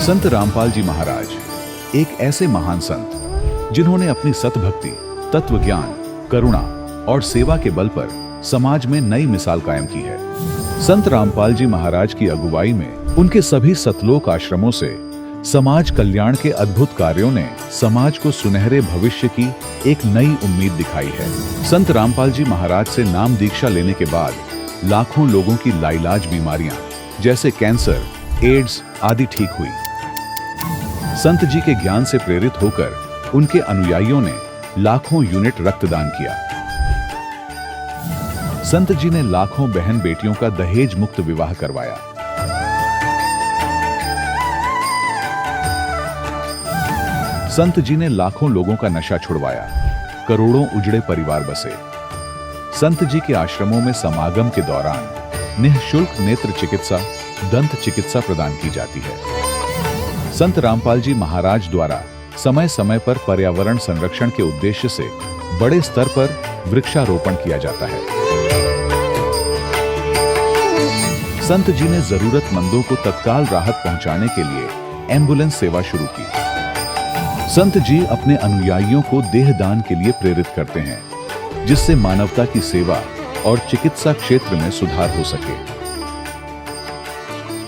संत रामपाल जी महाराज एक ऐसे महान संत जिन्होंने अपनी सतभक्ति, तत्व ज्ञान, करुणा और सेवा के बल पर समाज में नई मिसाल कायम की है। संत रामपाल जी महाराज की अगुवाई में उनके सभी सतलोक आश्रमों से समाज कल्याण के अद्भुत कार्यों ने समाज को सुनहरे भविष्य की एक नई उम्मीद दिखाई है। संत रामपाल जी महाराज से नाम दीक्षा लेने के बाद लाखों लोगों की लाइलाज बीमारियां जैसे कैंसर, एड्स आदि ठीक हुई। संत जी के ज्ञान से प्रेरित होकर उनके अनुयायियों ने लाखों यूनिट रक्तदान किया। संत जी ने लाखों बहन बेटियों का दहेज मुक्त विवाह करवाया। संत जी ने लाखों लोगों का नशा छुड़वाया, करोड़ों उजड़े परिवार बसे। संत जी के आश्रमों में समागम के दौरान निःशुल्क नेत्र चिकित्सा, दंत चिकित्सा प्रदान की जाती है। संत रामपाल जी महाराज द्वारा समय समय पर पर्यावरण संरक्षण के उद्देश्य से बड़े स्तर पर वृक्षारोपण किया जाता है। संत जी ने जरूरतमंदों को तत्काल राहत पहुंचाने के लिए एम्बुलेंस सेवा शुरू की। संत जी अपने अनुयायियों को देहदान के लिए प्रेरित करते हैं, जिससे मानवता की सेवा और चिकित्सा क्षेत्र में सुधार हो सके।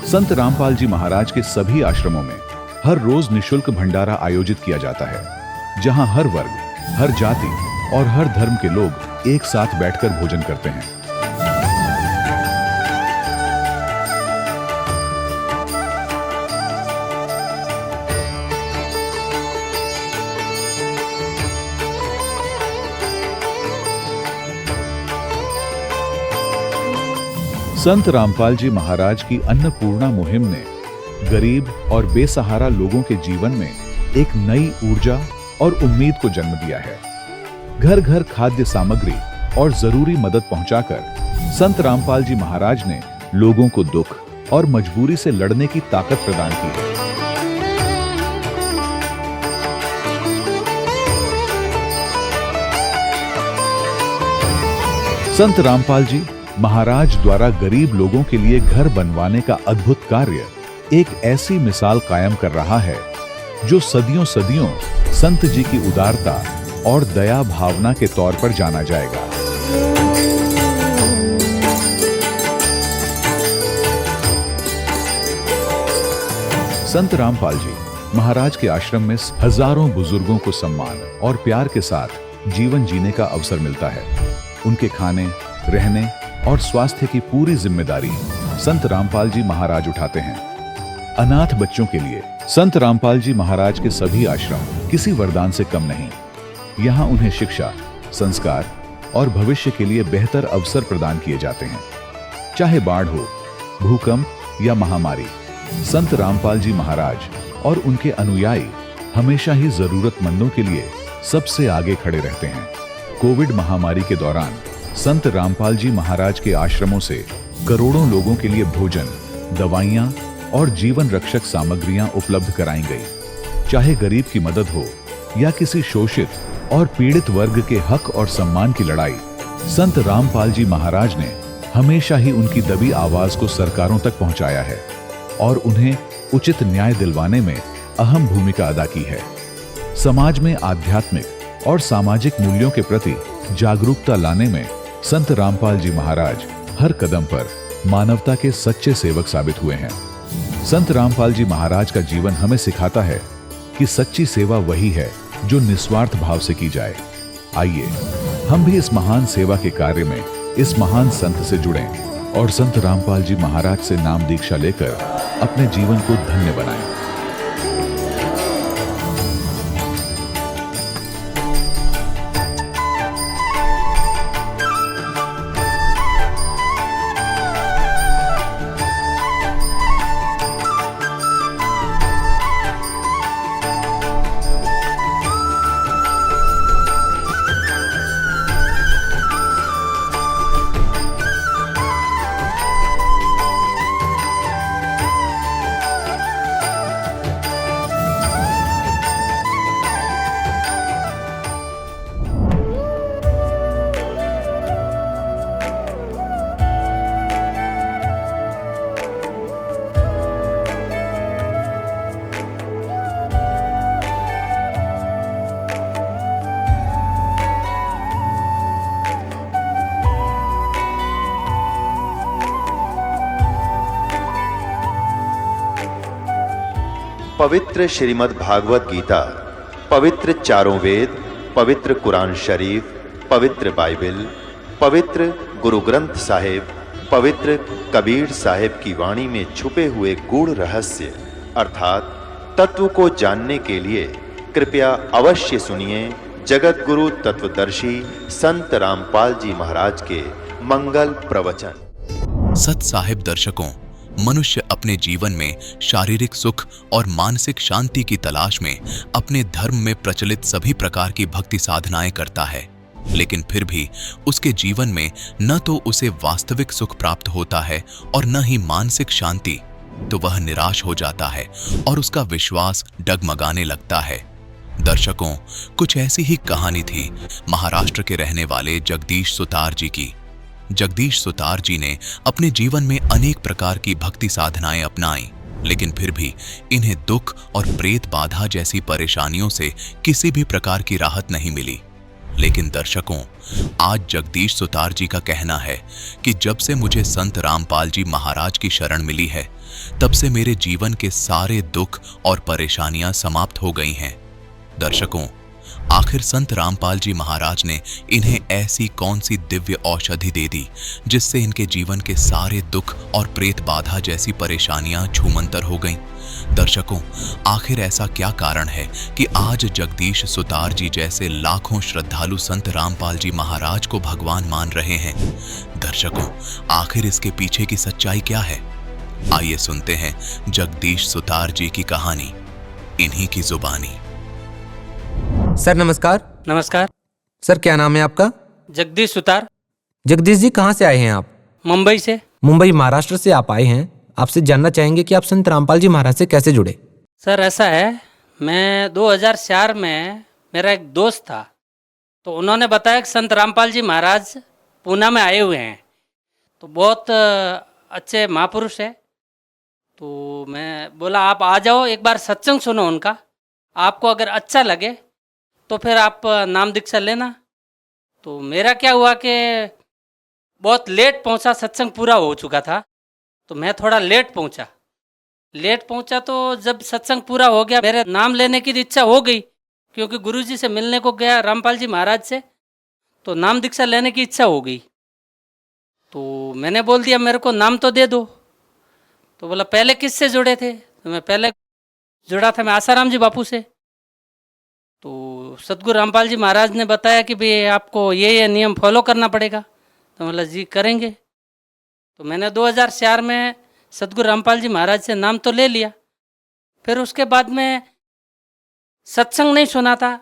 संत रामपाल जी महाराज के सभी आश्रमों में हर रोज निःशुल्क भंडारा आयोजित किया जाता है, जहां हर वर्ग, हर जाति और हर धर्म के लोग एक साथ बैठकर भोजन करते हैं। संत रामपाल जी महाराज की अन्नपूर्णा मुहिम ने गरीब और बेसहारा लोगों के जीवन में एक नई ऊर्जा और उम्मीद को जन्म दिया है। घर घर खाद्य सामग्री और जरूरी मदद पहुंचाकर संत रामपाल जी महाराज ने लोगों को दुख और मजबूरी से लड़ने की ताकत प्रदान की है। संत रामपाल जी महाराज द्वारा गरीब लोगों के लिए घर बनवाने का अद्भुत कार्य एक ऐसी मिसाल कायम कर रहा है जो सदियों सदियों संत जी की उदारता और दया भावना के तौर पर जाना जाएगा। संत रामपाल जी महाराज के आश्रम में हजारों बुजुर्गों को सम्मान और प्यार के साथ जीवन जीने का अवसर मिलता है। उनके खाने, रहने और स्वास्थ्य की पूरी जिम्मेदारी संत रामपाल जी महाराज उठाते हैं। अनाथ बच्चों के लिए संत रामपाल जी महाराज के सभी आश्रम किसी वरदान से कम नहीं। यहाँ उन्हें शिक्षा, संस्कार और भविष्य के लिए बेहतर अवसर प्रदान किए जाते हैं। चाहे बाढ़ हो, भूकंप या महामारी, संत रामपाल जी महाराज और उनके अनुयायी हमेशा ही जरूरतमंदों के लिए सबसे आगे खड़े रहते हैं। कोविड महामारी के दौरान संत रामपाल जी महाराज के आश्रमों से करोड़ों लोगों के लिए भोजन, दवाइयां और जीवन रक्षक सामग्रियां उपलब्ध कराई गई। चाहे गरीब की मदद हो या किसी शोषित और पीड़ित वर्ग के हक और सम्मान की लड़ाई, संत रामपाल जी महाराज ने हमेशा ही उनकी दबी आवाज को सरकारों तक पहुंचाया है और उन्हें उचित न्याय दिलवाने में अहम भूमिका अदा की है। समाज में आध्यात्मिक और सामाजिक मूल्यों के प्रति जागरूकता लाने में संत रामपाल जी महाराज हर कदम पर मानवता के सच्चे सेवक साबित हुए हैं। संत रामपाल जी महाराज का जीवन हमें सिखाता है कि सच्ची सेवा वही है जो निस्वार्थ भाव से की जाए। आइए हम भी इस महान सेवा के कार्य में इस महान संत से जुड़ें और संत रामपाल जी महाराज से नाम दीक्षा लेकर अपने जीवन को धन्य बनाएं। पवित्र श्रीमद् भागवत गीता, पवित्र चारों वेद, पवित्र कुरान शरीफ, पवित्र बाइबल, पवित्र गुरु ग्रंथ साहिब, पवित्र कबीर साहिब की वाणी में छुपे हुए गूढ़ रहस्य अर्थात तत्व को जानने के लिए कृपया अवश्य सुनिए जगत गुरु तत्वदर्शी संत रामपाल जी महाराज के मंगल प्रवचन। सत साहिब दर्शकों, मनुष्य अपने जीवन में शारीरिक सुख और मानसिक शांति की तलाश में अपने धर्म में प्रचलित सभी प्रकार की भक्ति साधनाएं करता है, लेकिन फिर भी उसके जीवन में न तो उसे वास्तविक सुख प्राप्त होता है और न ही मानसिक शांति, तो वह निराश हो जाता है और उसका विश्वास डगमगाने लगता है। दर्शकों, कुछ ऐसी ही कहानी थी महाराष्ट्र के रहने वाले जगदीश सुतार जी की। जगदीश सुतार जी ने अपने जीवन में अनेक प्रकार की भक्ति साधनाएं अपनाई, लेकिन फिर भी इन्हें दुख और प्रेत बाधा जैसी परेशानियों से किसी भी प्रकार की राहत नहीं मिली। लेकिन दर्शकों, आज जगदीश सुतार जी का कहना है कि जब से मुझे संत रामपाल जी महाराज की शरण मिली है, तब से मेरे जीवन के सारे दुख और परेशानियां समाप्त हो गई हैं। दर्शकों, आखिर संत रामपाल जी महाराज ने इन्हें ऐसी कौन सी दिव्य औषधि दे दी जिससे इनके जीवन के सारे दुख और प्रेत बाधा जैसी परेशानियां छूमंतर हो गईं? दर्शकों, आखिर ऐसा क्या कारण है कि आज जगदीश सुतार जी जैसे लाखों श्रद्धालु संत रामपाल जी महाराज को भगवान मान रहे हैं? दर्शकों, आखिर इसके पीछे की सच्चाई क्या है? आइए सुनते हैं जगदीश सुतार जी की कहानी, इन्हीं की जुबानी। सर नमस्कार। नमस्कार। सर क्या नाम है आपका? जगदीश सुतार। जगदीश जी, कहाँ से आए हैं आप? मुंबई से। मुंबई महाराष्ट्र से आप आए हैं। आपसे जानना चाहेंगे कि आप संत रामपाल जी महाराज से कैसे जुड़े? सर ऐसा है, मैं 2004 में मेरा एक दोस्त था, तो उन्होंने बताया कि संत रामपाल जी महाराज पूना में आए हुए हैं, तो बहुत अच्छे महापुरुष है। तो मैं बोला आप आ जाओ, एक बार सत्संग सुनो उनका, आपको अगर अच्छा लगे तो फिर आप नाम दीक्षा लेना। तो मेरा क्या हुआ कि बहुत लेट पहुंचा, सत्संग पूरा हो चुका था, तो मैं थोड़ा लेट पहुंचा। तो जब सत्संग पूरा हो गया, मेरे नाम लेने की इच्छा हो गई, क्योंकि गुरुजी से मिलने को गया रामपाल जी महाराज से, तो नाम दीक्षा लेने की इच्छा हो गई। तो मैंने बोल दिया मेरे को नाम तो दे दो। तो बोला पहले किससे जुड़े थे? तो मैं पहले जुड़ा था मैं आसाराम जी बापू से। तो सतगुरु रामपाल जी महाराज ने बताया कि भाई आपको ये नियम फॉलो करना पड़ेगा। तो बोला जी करेंगे। तो मैंने 2004 में सतगुरु रामपाल जी महाराज से नाम तो ले लिया। फिर उसके बाद में सत्संग नहीं सुना था,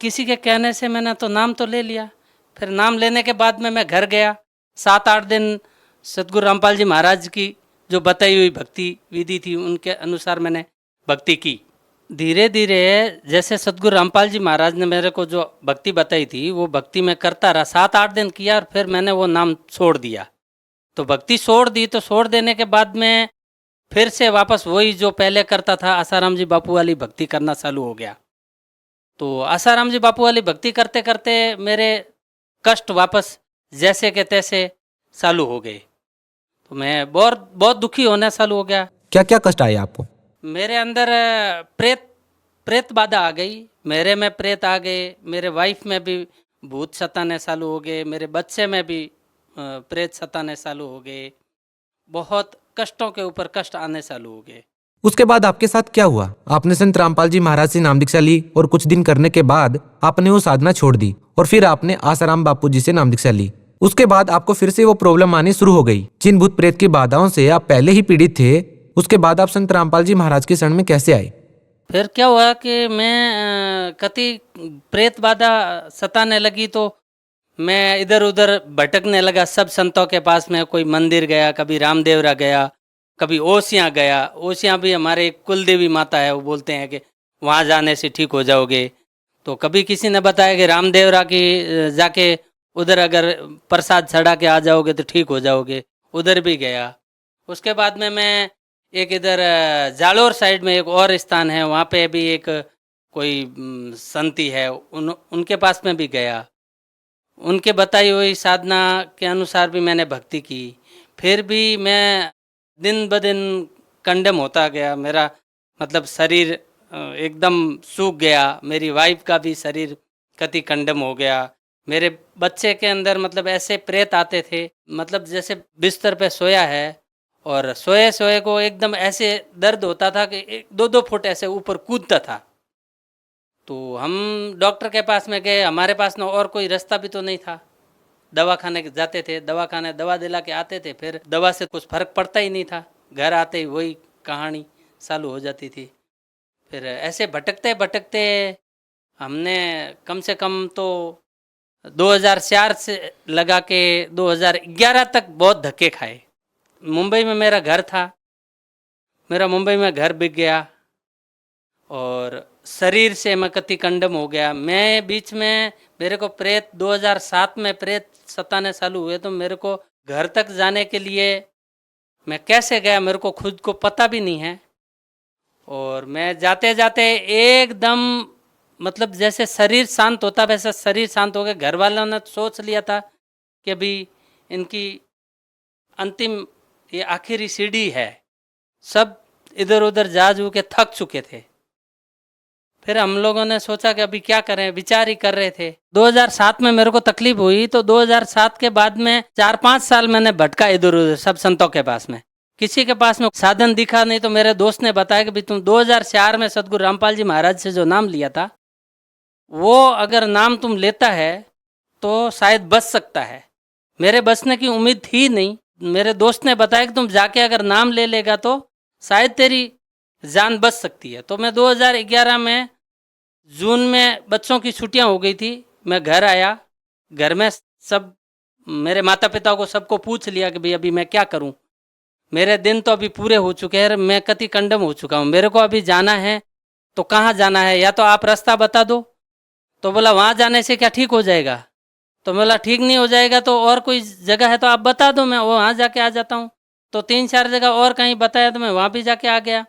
किसी के कहने से मैंने तो नाम तो ले लिया। फिर नाम लेने के बाद में मैं घर गया, 7-8 दिन सतगुरु रामपाल जी महाराज की जो बताई हुई भक्ति विधि थी उनके अनुसार मैंने भक्ति की। धीरे धीरे जैसे सतगुरु रामपाल जी महाराज ने मेरे को जो भक्ति बताई थी वो भक्ति मैं करता रहा, 7-8 दिन किया और फिर मैंने वो नाम छोड़ दिया। तो भक्ति छोड़ दी, तो छोड़ देने के बाद में फिर से वापस वही जो पहले करता था आसाराम जी बापू वाली भक्ति करना चालू हो गया। तो आसाराम जी बापू वाली भक्ति करते करते मेरे कष्ट वापस जैसे के तैसे चालू हो गए। तो मैं बहुत दुखी होना चालू हो गया। क्या क्या कष्ट आए आपको? मेरे अंदर प्रेत बाधा आ गई, मेरे में प्रेत आ गए, मेरे वाइफ में भी भूत सताने चालू हो गए, मेरे बच्चे में भी प्रेत सताने चालू हो गए, बहुत कष्टों के ऊपर कष्ट आने चालू हो गए। उसके बाद आपके साथ क्या हुआ? आपने संत रामपाल जी महाराज से नाम दीक्षा ली और कुछ दिन करने के बाद आपने वो साधना छोड़ दी और फिर आपने आसाराम बापू जी से नाम दीक्षा ली। उसके बाद आपको फिर से वो प्रॉब्लम आनी शुरू हो गई। जिन भूत प्रेत की बाधाओं से आप पहले ही पीड़ित थे, उसके बाद आप संत रामपाल जी महाराज के शरण में कैसे आए? फिर क्या हुआ कि मैं कति प्रेत बाधा सताने लगी, तो मैं इधर उधर भटकने लगा सब संतों के पास में। कोई मंदिर गया, कभी रामदेवरा गया, कभी ओसियाँ गया। ओसियाँ भी हमारे एक कुलदेवी माता है, वो बोलते हैं कि वहाँ जाने से ठीक हो जाओगे। तो कभी किसी ने बताया कि रामदेवरा की जाके उधर अगर प्रसाद चढ़ा के आ जाओगे तो ठीक हो जाओगे, उधर भी गया। उसके बाद में मैं एक इधर जालोर साइड में एक और स्थान है, वहाँ पे भी एक कोई संती है, उनके पास में भी गया। उनके बताई हुई साधना के अनुसार भी मैंने भक्ति की। फिर भी मैं दिन ब दिन कंडेम होता गया, मेरा मतलब शरीर एकदम सूख गया। मेरी वाइफ का भी शरीर कति कंडम हो गया। मेरे बच्चे के अंदर मतलब ऐसे प्रेत आते थे, मतलब जैसे बिस्तर पे सोया है और सोए सोए को एकदम ऐसे दर्द होता था कि 2-2 फुट ऐसे ऊपर कूदता था। तो हम डॉक्टर के पास में गए, हमारे पास ना और कोई रास्ता भी तो नहीं था। दवाखाने जाते थे, दवाखाने दवा दिला के आते थे, फिर दवा से कुछ फर्क पड़ता ही नहीं था। घर आते ही वही कहानी चालू हो जाती थी। फिर ऐसे भटकते भटकते हमने कम से कम तो 2004 से लगा के 2011 तक बहुत धक्के खाए। मुंबई में मेरा घर था, मेरा मुंबई में घर बिक गया और शरीर से मैं कति कंडम हो गया। मैं बीच में मेरे को प्रेत 2007 में प्रेत सताने चालू हुए, तो मेरे को घर तक जाने के लिए मैं कैसे गया मेरे को खुद को पता भी नहीं है। और मैं जाते जाते एकदम मतलब जैसे शरीर शांत होता वैसा शरीर शांत हो गया। घर वालों ने सोच लिया था कि अभी इनकी अंतिम ये आखिरी सीढ़ी है। सब इधर उधर जा जू के थक चुके थे। फिर हम लोगों ने सोचा कि अभी क्या करें, विचार ही कर रहे थे। 2007 में मेरे को तकलीफ हुई, तो 2007 के बाद में 4-5 साल मैंने भटका इधर उधर सब संतों के पास में। किसी के पास में साधन दिखा नहीं, तो मेरे दोस्त ने बताया कि भाई तुम 2004 में सदगुरु रामपाल जी महाराज से जो नाम लिया था, वो अगर नाम तुम लेता है तो शायद बच सकता है। मेरे बचने की उम्मीद थी नहीं। मेरे दोस्त ने बताया कि तुम जाके अगर नाम ले लेगा तो शायद तेरी जान बच सकती है। तो मैं 2011 में जून में बच्चों की छुट्टियां हो गई थी, मैं घर आया। घर में सब मेरे माता पिता को सबको पूछ लिया कि भाई अभी मैं क्या करूं। मेरे दिन तो अभी पूरे हो चुके हैं, मैं कति कंडम हो चुका हूं। मेरे को अभी जाना है तो कहाँ जाना है, या तो आप रास्ता बता दो। तो बोला वहाँ जाने से क्या ठीक हो जाएगा। तो बोला ठीक नहीं हो जाएगा तो और कोई जगह है तो आप बता दो, मैं वहाँ जाके आ जाता हूँ। तो 3-4 जगह और कहीं बताया तो मैं वहाँ भी जाके आ गया।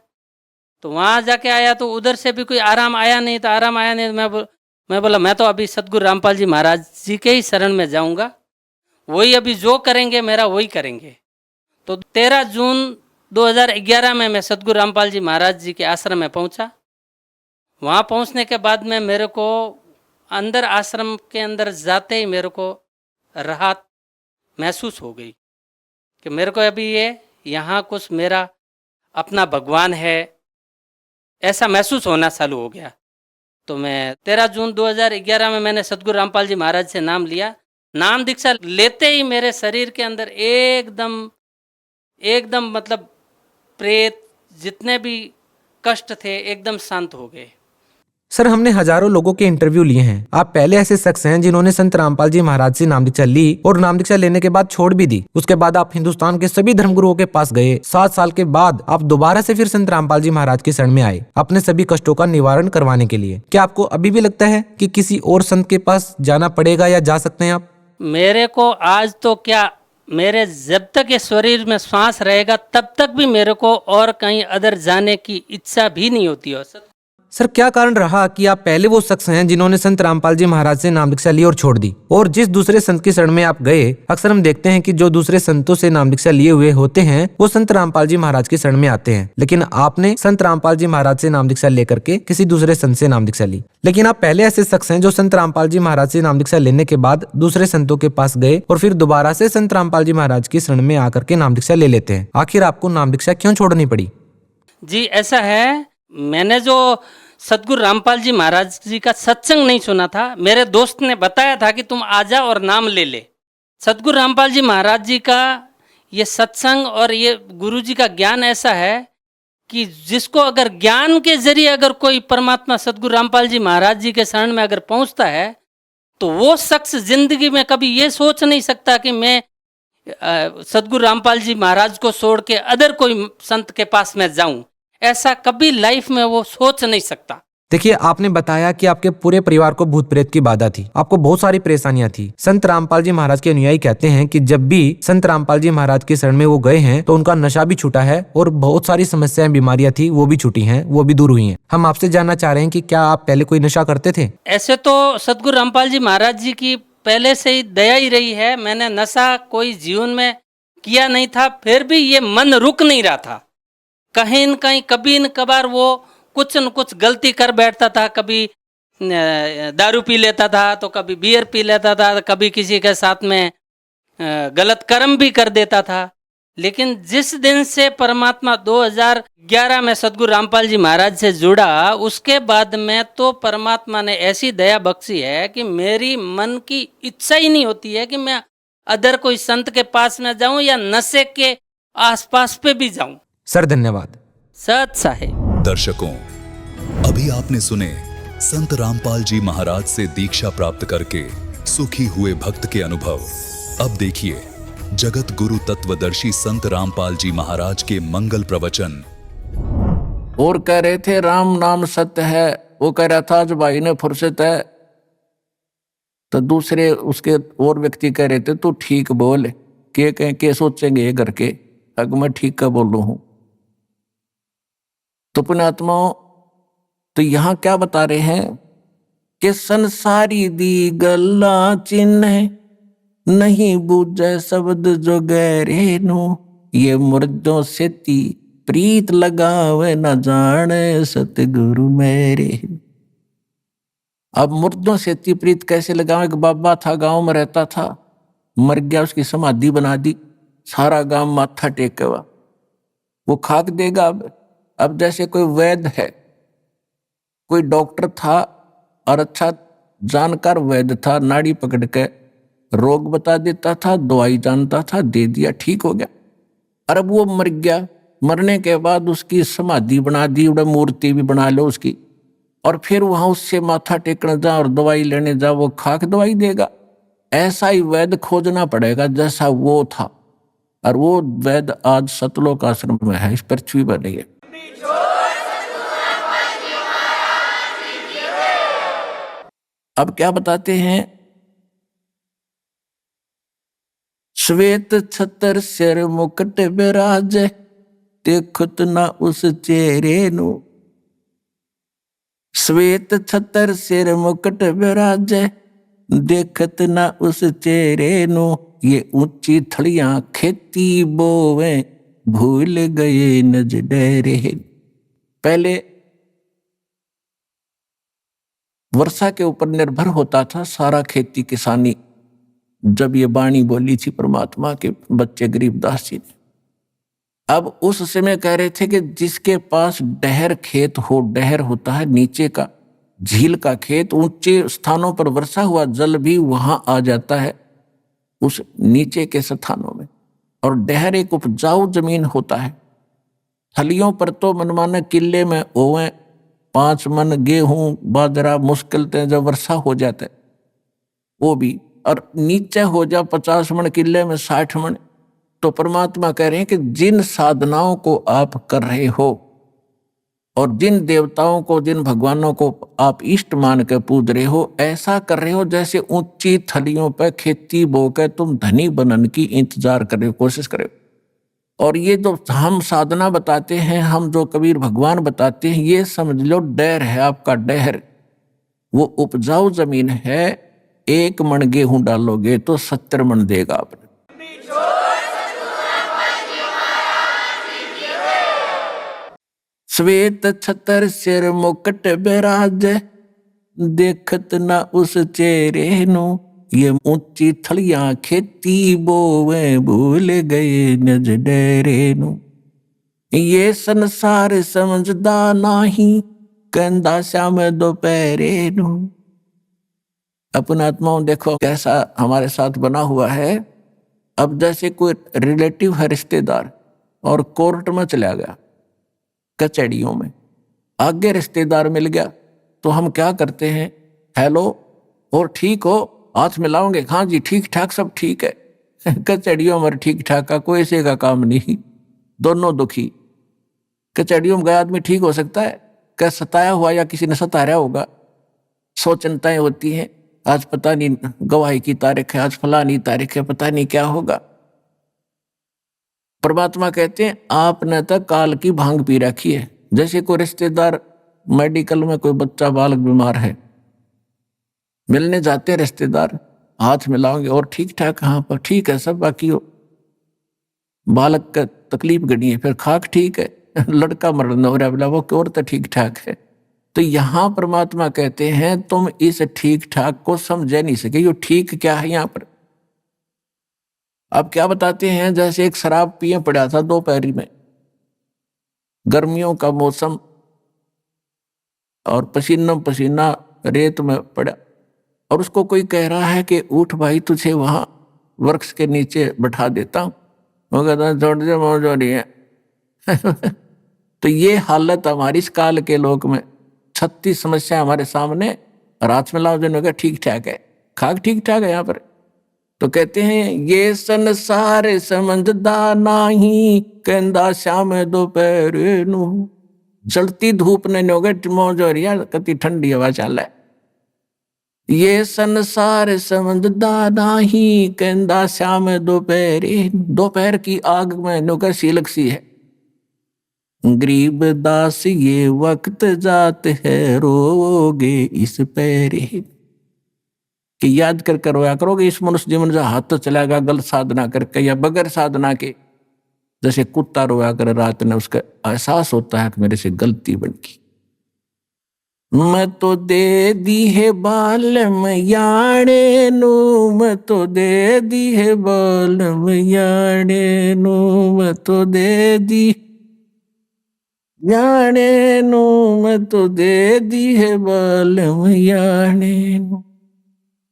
तो वहाँ जाके आया तो उधर से भी कोई आराम आया नहीं। तो आराम आया नहीं तो मैं बोला मैं तो अभी सदगुरु रामपाल जी महाराज जी के ही शरण में जाऊँगा, वही अभी जो करेंगे मेरा वही करेंगे। तो 13 जून 2011 में मैं सदगुरु रामपाल जी महाराज जी के आश्रम में पहुँचा। वहाँ पहुँचने के बाद में मेरे को अंदर आश्रम के अंदर जाते ही मेरे को राहत महसूस हो गई कि मेरे को अभी ये यहाँ कुछ मेरा अपना भगवान है, ऐसा महसूस होना चालू हो गया। तो मैं 13 जून 2011 में मैंने सदगुरु रामपाल जी महाराज से नाम लिया। नाम दीक्षा लेते ही मेरे शरीर के अंदर एकदम मतलब प्रेत जितने भी कष्ट थे एकदम शांत हो गए। सर, हमने हजारों लोगों के इंटरव्यू लिए हैं। आप पहले ऐसे शख्स हैं जिन्होंने संत रामपाल जी महाराज से नाम दीक्षा ली और नाम दीक्षा लेने के बाद छोड़ भी दी। उसके बाद आप हिंदुस्तान के सभी धर्मगुरुओं के पास गए। 7 साल के बाद आप दोबारा से फिर संत रामपाल जी महाराज की शरण में आए अपने सभी कष्टों का निवारण करवाने के लिए। क्या आपको अभी भी लगता है कि किसी और संत के पास जाना पड़ेगा या जा सकते हैं आप? मेरे को आज तो क्या, मेरे जब तक ये शरीर में सांस रहेगा तब तक भी मेरे को और कहीं अदर जाने की इच्छा भी नहीं होती है। सर, क्या कारण रहा कि आप पहले वो शख्स हैं जिन्होंने संत रामपाल जी महाराज से नाम दीक्षा ली और छोड़ दी, और जिस दूसरे संत की शरण में आप गए, अक्सर हम देखते हैं कि जो दूसरे संतों से नाम दीक्षा लिए हुए होते हैं वो संत रामपाल जी महाराज की शरण में आते हैं, लेकिन आपने संत रामपाल जी महाराज से नाम दीक्षा लेकर के किसी दूसरे संत से नाम दीक्षा ली। लेकिन आप पहले ऐसे शख्स हैं जो संत रामपाल जी महाराज से नाम दीक्षा लेने के बाद दूसरे संतों के पास गए और फिर दोबारा से संत रामपाल जी महाराज की शरण में आकर के नाम दीक्षा ले लेते हैं। आखिर आपको नाम दीक्षा क्यों छोड़नी पड़ी? जी ऐसा है, मैंने जो सदगुरु रामपाल जी महाराज जी का सत्संग नहीं सुना था, मेरे दोस्त ने बताया था कि तुम आ जा और नाम ले ले। सदगुरु रामपाल जी महाराज जी का ये सत्संग और ये गुरु जी का ज्ञान ऐसा है कि जिसको अगर ज्ञान के जरिए अगर कोई परमात्मा सदगुरु रामपाल जी महाराज जी के शरण में अगर पहुंचता है तो वो शख्स जिंदगी में कभी ये सोच नहीं सकता कि मैं सदगुरु रामपाल जी महाराज को छोड़ के अदर कोई संत के पास में जाऊं। ऐसा कभी लाइफ में वो सोच नहीं सकता। देखिए, आपने बताया कि आपके पूरे परिवार को भूत प्रेत की बाधा थी, आपको बहुत सारी परेशानियां थी। संत रामपाल जी महाराज के अनुयायी कहते हैं कि जब भी संत रामपाल जी महाराज की शरण में वो गए हैं तो उनका नशा भी छूटा है और बहुत सारी समस्याएं, बीमारियां थी वो भी छूटी हैं, वो भी दूर हुई हैं। हम आपसे जानना चाह रहे हैं कि क्या आप पहले कोई नशा करते थे? ऐसे तो सदगुरु रामपाल जी महाराज जी की पहले से ही दया ही रही है। मैंने नशा कोई जीवन में किया नहीं था, फिर भी ये मन रुक नहीं रहा था कहीं न कहीं कभी न कभार वो कुछ न कुछ गलती कर बैठता था। कभी दारू पी लेता था, तो कभी बियर पी लेता था, कभी किसी के साथ में गलत कर्म भी कर देता था। लेकिन जिस दिन से परमात्मा 2011 में सदगुरु रामपाल जी महाराज से जुड़ा, उसके बाद में तो परमात्मा ने ऐसी दया बख्शी है कि मेरी मन की इच्छा ही नहीं होती है कि मैं अदर कोई संत के पास न जाऊं या नशे के आसपास पे भी जाऊं। सर धन्यवाद। सत साहेब। दर्शकों, अभी आपने सुने संत रामपाल जी महाराज से दीक्षा प्राप्त करके सुखी हुए भक्त के अनुभव। अब देखिए जगत गुरु तत्वदर्शी संत रामपाल जी महाराज के मंगल प्रवचन। और कह रहे थे राम नाम सत्य है, वो कह रहा था आज भाई ने फुर्सत है, तो दूसरे उसके और व्यक्ति कह रहे थे तू ठीक बोल, के कहें के सोचेंगे ये करके, अगर मैं ठीक का बोल रहा हूं। तो पुण्यात्माओं, तो यहां क्या बता रहे हैं कि संसारी दी गल्ला चिन्ह नहीं बूझे शब्द जो गहरे नो, ये मुर्दों से ती प्रीत लगावे न जाने सतगुरु मेरे। अब मुर्दों से ती प्रीत कैसे लगावे? एक बाबा था, गांव में रहता था, मर गया, उसकी समाधि बना दी, सारा गांव माथा टेका हुआ, वो खाक देगा। अब जैसे कोई वैद्य है, कोई डॉक्टर था और अच्छा जानकार वैद्य था, नाड़ी पकड़ के रोग बता देता था, दवाई जानता था, दे दिया, ठीक हो गया। और अब वो मर गया, मरने के बाद उसकी समाधि बना दी, उड़ा मूर्ति भी बना लो उसकी, और फिर वहां उससे माथा टेकने जा और दवाई लेने जा, वो खाक दवाई देगा। ऐसा ही वैद्य खोजना पड़ेगा जैसा वो था, और वो वैद्य आज सतलोक आश्रम में है, इस पृथ्वी पर नहीं है। अब क्या बताते हैं? श्वेत छतर सिर मुकुट विराज, देखत ना उस चेहरे नु। श्वेत छतर सिर मुकुट विराज, देखत ना उस चेहरे नु। ये ऊंची थड़ियां खेती बोवे, भूल गए नज डेरे। पहले वर्षा के ऊपर निर्भर होता था सारा खेती किसानी। जब ये बाणी बोली थी परमात्मा के बच्चे गरीबदास जी ने, अब उस समय कह रहे थे कि जिसके पास डहर खेत हो, डहर होता है नीचे का झील का खेत, ऊंचे स्थानों पर वर्षा हुआ जल भी वहां आ जाता है उस नीचे के स्थानों में, और डहर एक उपजाऊ जमीन होता है। थलियों पर तो मनमाने किले में ओवे 5 मन गेहूं बाजरा मुश्किल थे, जब वर्षा हो जाता है वो भी, और नीचे हो जा 50 मन किले में 60 मन। तो परमात्मा कह रहे हैं कि जिन साधनाओं को आप कर रहे हो और जिन देवताओं को, जिन भगवानों को आप इष्ट मान के पूज रहे हो, ऐसा कर रहे हो जैसे ऊंची थलियों पर खेती बो के तुम धनी बनने की इंतजार कर रहे हो, कोशिश कर रहे हो। और ये जो हम साधना बताते हैं, हम जो कबीर भगवान बताते हैं, ये समझ लो डहर है आपका, डहर वो उपजाऊ जमीन है। 1 मन गेहूं डालोगे तो 70 मन देगा आपने। श्वेत छतर सिर मुकुट विराज, देखत ना उस चेहरे नु। ये ऊंची थलियां खेती बोवे, भूल गए नज डेरे नु। ये संसार समझदा नाही, कंधा श्याम दोपहरे नु। अपन आत्माओं देखो कैसा हमारे साथ बना हुआ है। अब जैसे कोई रिलेटिव है, रिश्तेदार, और कोर्ट में चला गया, कचहरियों में आगे रिश्तेदार मिल गया, तो हम क्या करते हैं? हेलो, और ठीक हो? हाथ मिलाओगे? हाँ जी ठीक ठाक, सब ठीक है। कचहरियों में ठीक ठाक का कोई से का काम नहीं, दोनों दुखी। कचहरियों में गया आदमी ठीक हो सकता है? क्या सताया हुआ या किसी ने सता रहा होगा। 100 चिंताएं होती हैं, आज पता नहीं गवाही की तारीख है, आज फलानी तारीख है, पता नहीं क्या होगा। परमात्मा कहते हैं आपने तो काल की भांग पी रखी है। जैसे कोई रिश्तेदार मेडिकल में कोई बच्चा बालक बीमार है, मिलने जाते हैं रिश्तेदार, हाथ मिलाओगे और ठीक ठाक, कहाँ पर ठीक है सब, बाकी हो बालक का तकलीफ गड़ी है, फिर खाक ठीक है, लड़का मरण हो रहा, बोला वो और तो ठीक ठाक है। तो यहाँ परमात्मा कहते हैं तुम इस ठीक ठाक को समझ नहीं सके, ये ठीक क्या है यहाँ पर। अब क्या बताते हैं, जैसे एक शराब पिए पड़ा था दोपहरी में, गर्मियों का मौसम, और पसीना पसीना रेत में पड़ा, और उसको कोई कह रहा है कि उठ भाई तुझे वहां वृक्ष के नीचे बैठा देता हूं, वो कहता है छोड़ दे मौज हो रही है। तो ये हालत हमारी इस काल के लोक में, 36 समस्या हमारे सामने, रात में लाओ दिन ठीक ठाक है, खाक ठीक ठाक है यहाँ पर। तो कहते हैं ये संसार समझदा नाही, कहंदा शाम दोपहर नू, जलती धूप ने मौज हो रही है, कति ठंडी हवा चल है। ये संसार समझदा नाही, कहंदा शाम दोपहर, दोपहर की आग में नौकर सीलक सी है। गरीब दास ये वक्त जात है, रोगे इस पैरे, कि याद कर रोया करोगे इस मनुष्य जीवन जो हाथ तो चलाएगा गलत साधना करके या बगैर साधना के, जैसे कुत्ता रोया कर रात में, उसका एहसास होता है कि मेरे से गलती बन गई। मैं तो दे दी है बालम याणे नू, मैं तो दे दी है बालम याणे नू, मैं तो दे दी याणे नू, मैं तो दे दी है बालम याणे नू।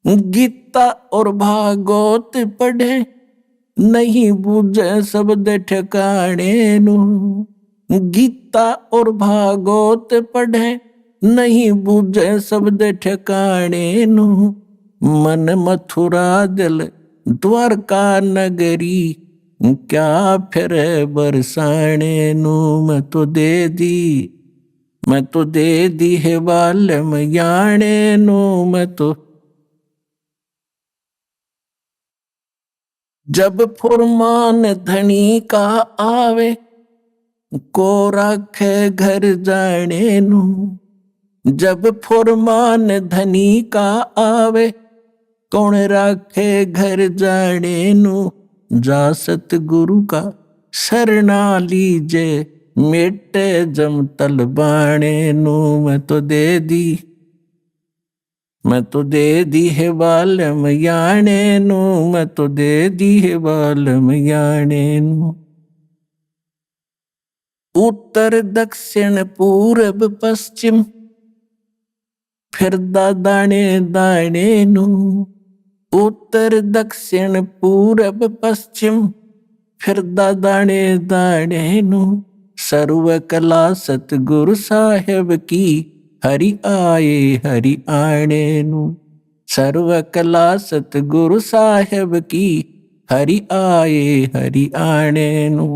गीता और भागवत पढ़े, नहीं बूझे शब्द ठिकाने नू। गीता और भागवत पढ़े, नहीं बूझे शब्द ठिकाने नू। मन मथुरा दिल द्वारका नगरी, क्या फिर बरसाने नू। मैं तो दे दी है बालम याणे नू, मैं तो। जब फुरमान धनी का आवे, को राखे घर जाने नू। जब फुरमान धनी का आवे, कौन राखे घर जाने नू। जा सतगुरु का शरणा लीजे, मेटे जम तल बाणे नू। मैं तो दे दी है बालम याणे नू, मैं तो दे दी है बालम याणे नू। उत्तर दक्षिण पूरब पश्चिम, फिरदा दाणे दाणे नू। उत्तर दक्षिण पूरब पश्चिम, फिरदा दाणे दाणे नू। सर्व कला सतगुरु साहेब की, हरि आणे नू। सर्व कला सतगुरु साहेब की, हरि आणे नू।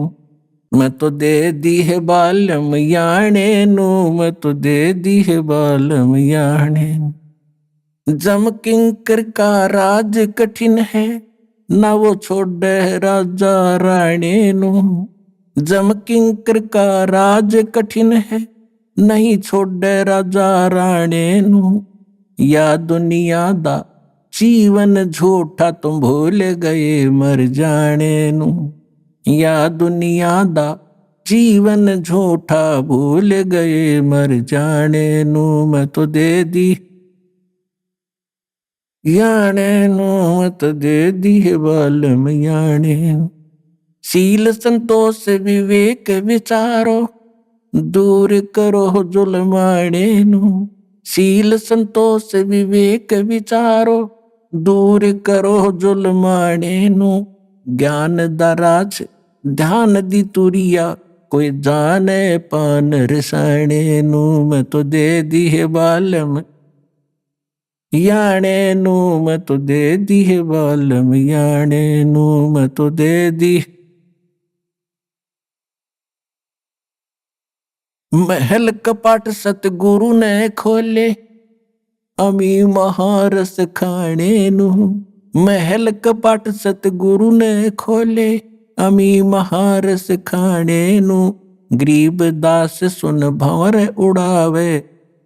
मैं तो दे दी है बालम याणे नू, मैं तो दे दी है बालम याणे नू। जम किंकर का राज कठिन है, ना वो छोड़े राजा राणे नू। जम किंकर का राज कठिन है, नहीं छोड़े राजा राणे नू। या दुनिया दा जीवन झूठा, तुम भूल गए मर जाने नू। या दुनिया दा जीवन झूठा, भूल गए मर जाने नू। मैं तो दे दी याणे नू, मैं तो दे दी है बालम याणे नू। शील संतोष विवेक विचारो, दूर करो जुल्माणे नू। शील संतोष विवेक विचारो, दूर करो जुल्माणे नू। ज्ञान दराज ध्यान दी तुरिया, कोई जाने पान रसाणे नू। मैं तो दे दी है बालम याणे नू, मैं तो दे दी है बालम याणे नू। मैं तो दे दी। महल कपाट सतगुरु ने खोले, अमी महारस खाने नू। महल कपाट सतगुरु ने खोले, अमी महारस खाने नू। गरीब दास सुन भंवर उड़ावे,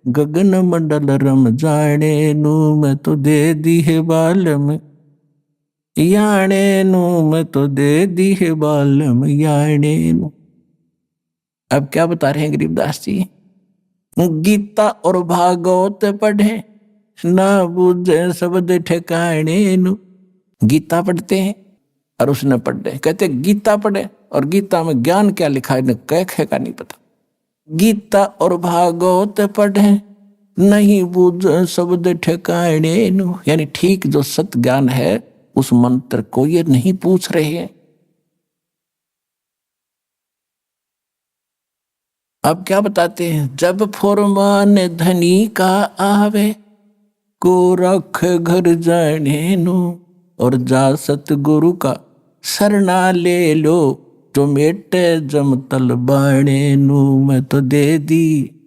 गगन मंडल रम जाने नू। मैं तो दे दी है बालम याणे नू, मैं तो दे दी है बालम याणे नू। अब क्या बता रहे हैं गरीबदास जी? गीता और भागवत पढ़े, ना बुझे शब्द ठिकाने नु। गीता पढ़ते हैं और उसने पढ़े, कहते गीता पढ़े और गीता में ज्ञान क्या लिखा है कह का नहीं पता। गीता और भागवत पढ़े, नहीं बुझ शब्द ठिकाने नु, यानी ठीक जो सत ज्ञान है उस मंत्र को ये नहीं पूछ रहे हैं। अब क्या बताते हैं? जब फुरमान धनी का आवे, को रख घर जाने नु, और जा सतगुरु का शरणा ले लो, जो मेटे जम तल बाणे नु, मैं तो दे दी।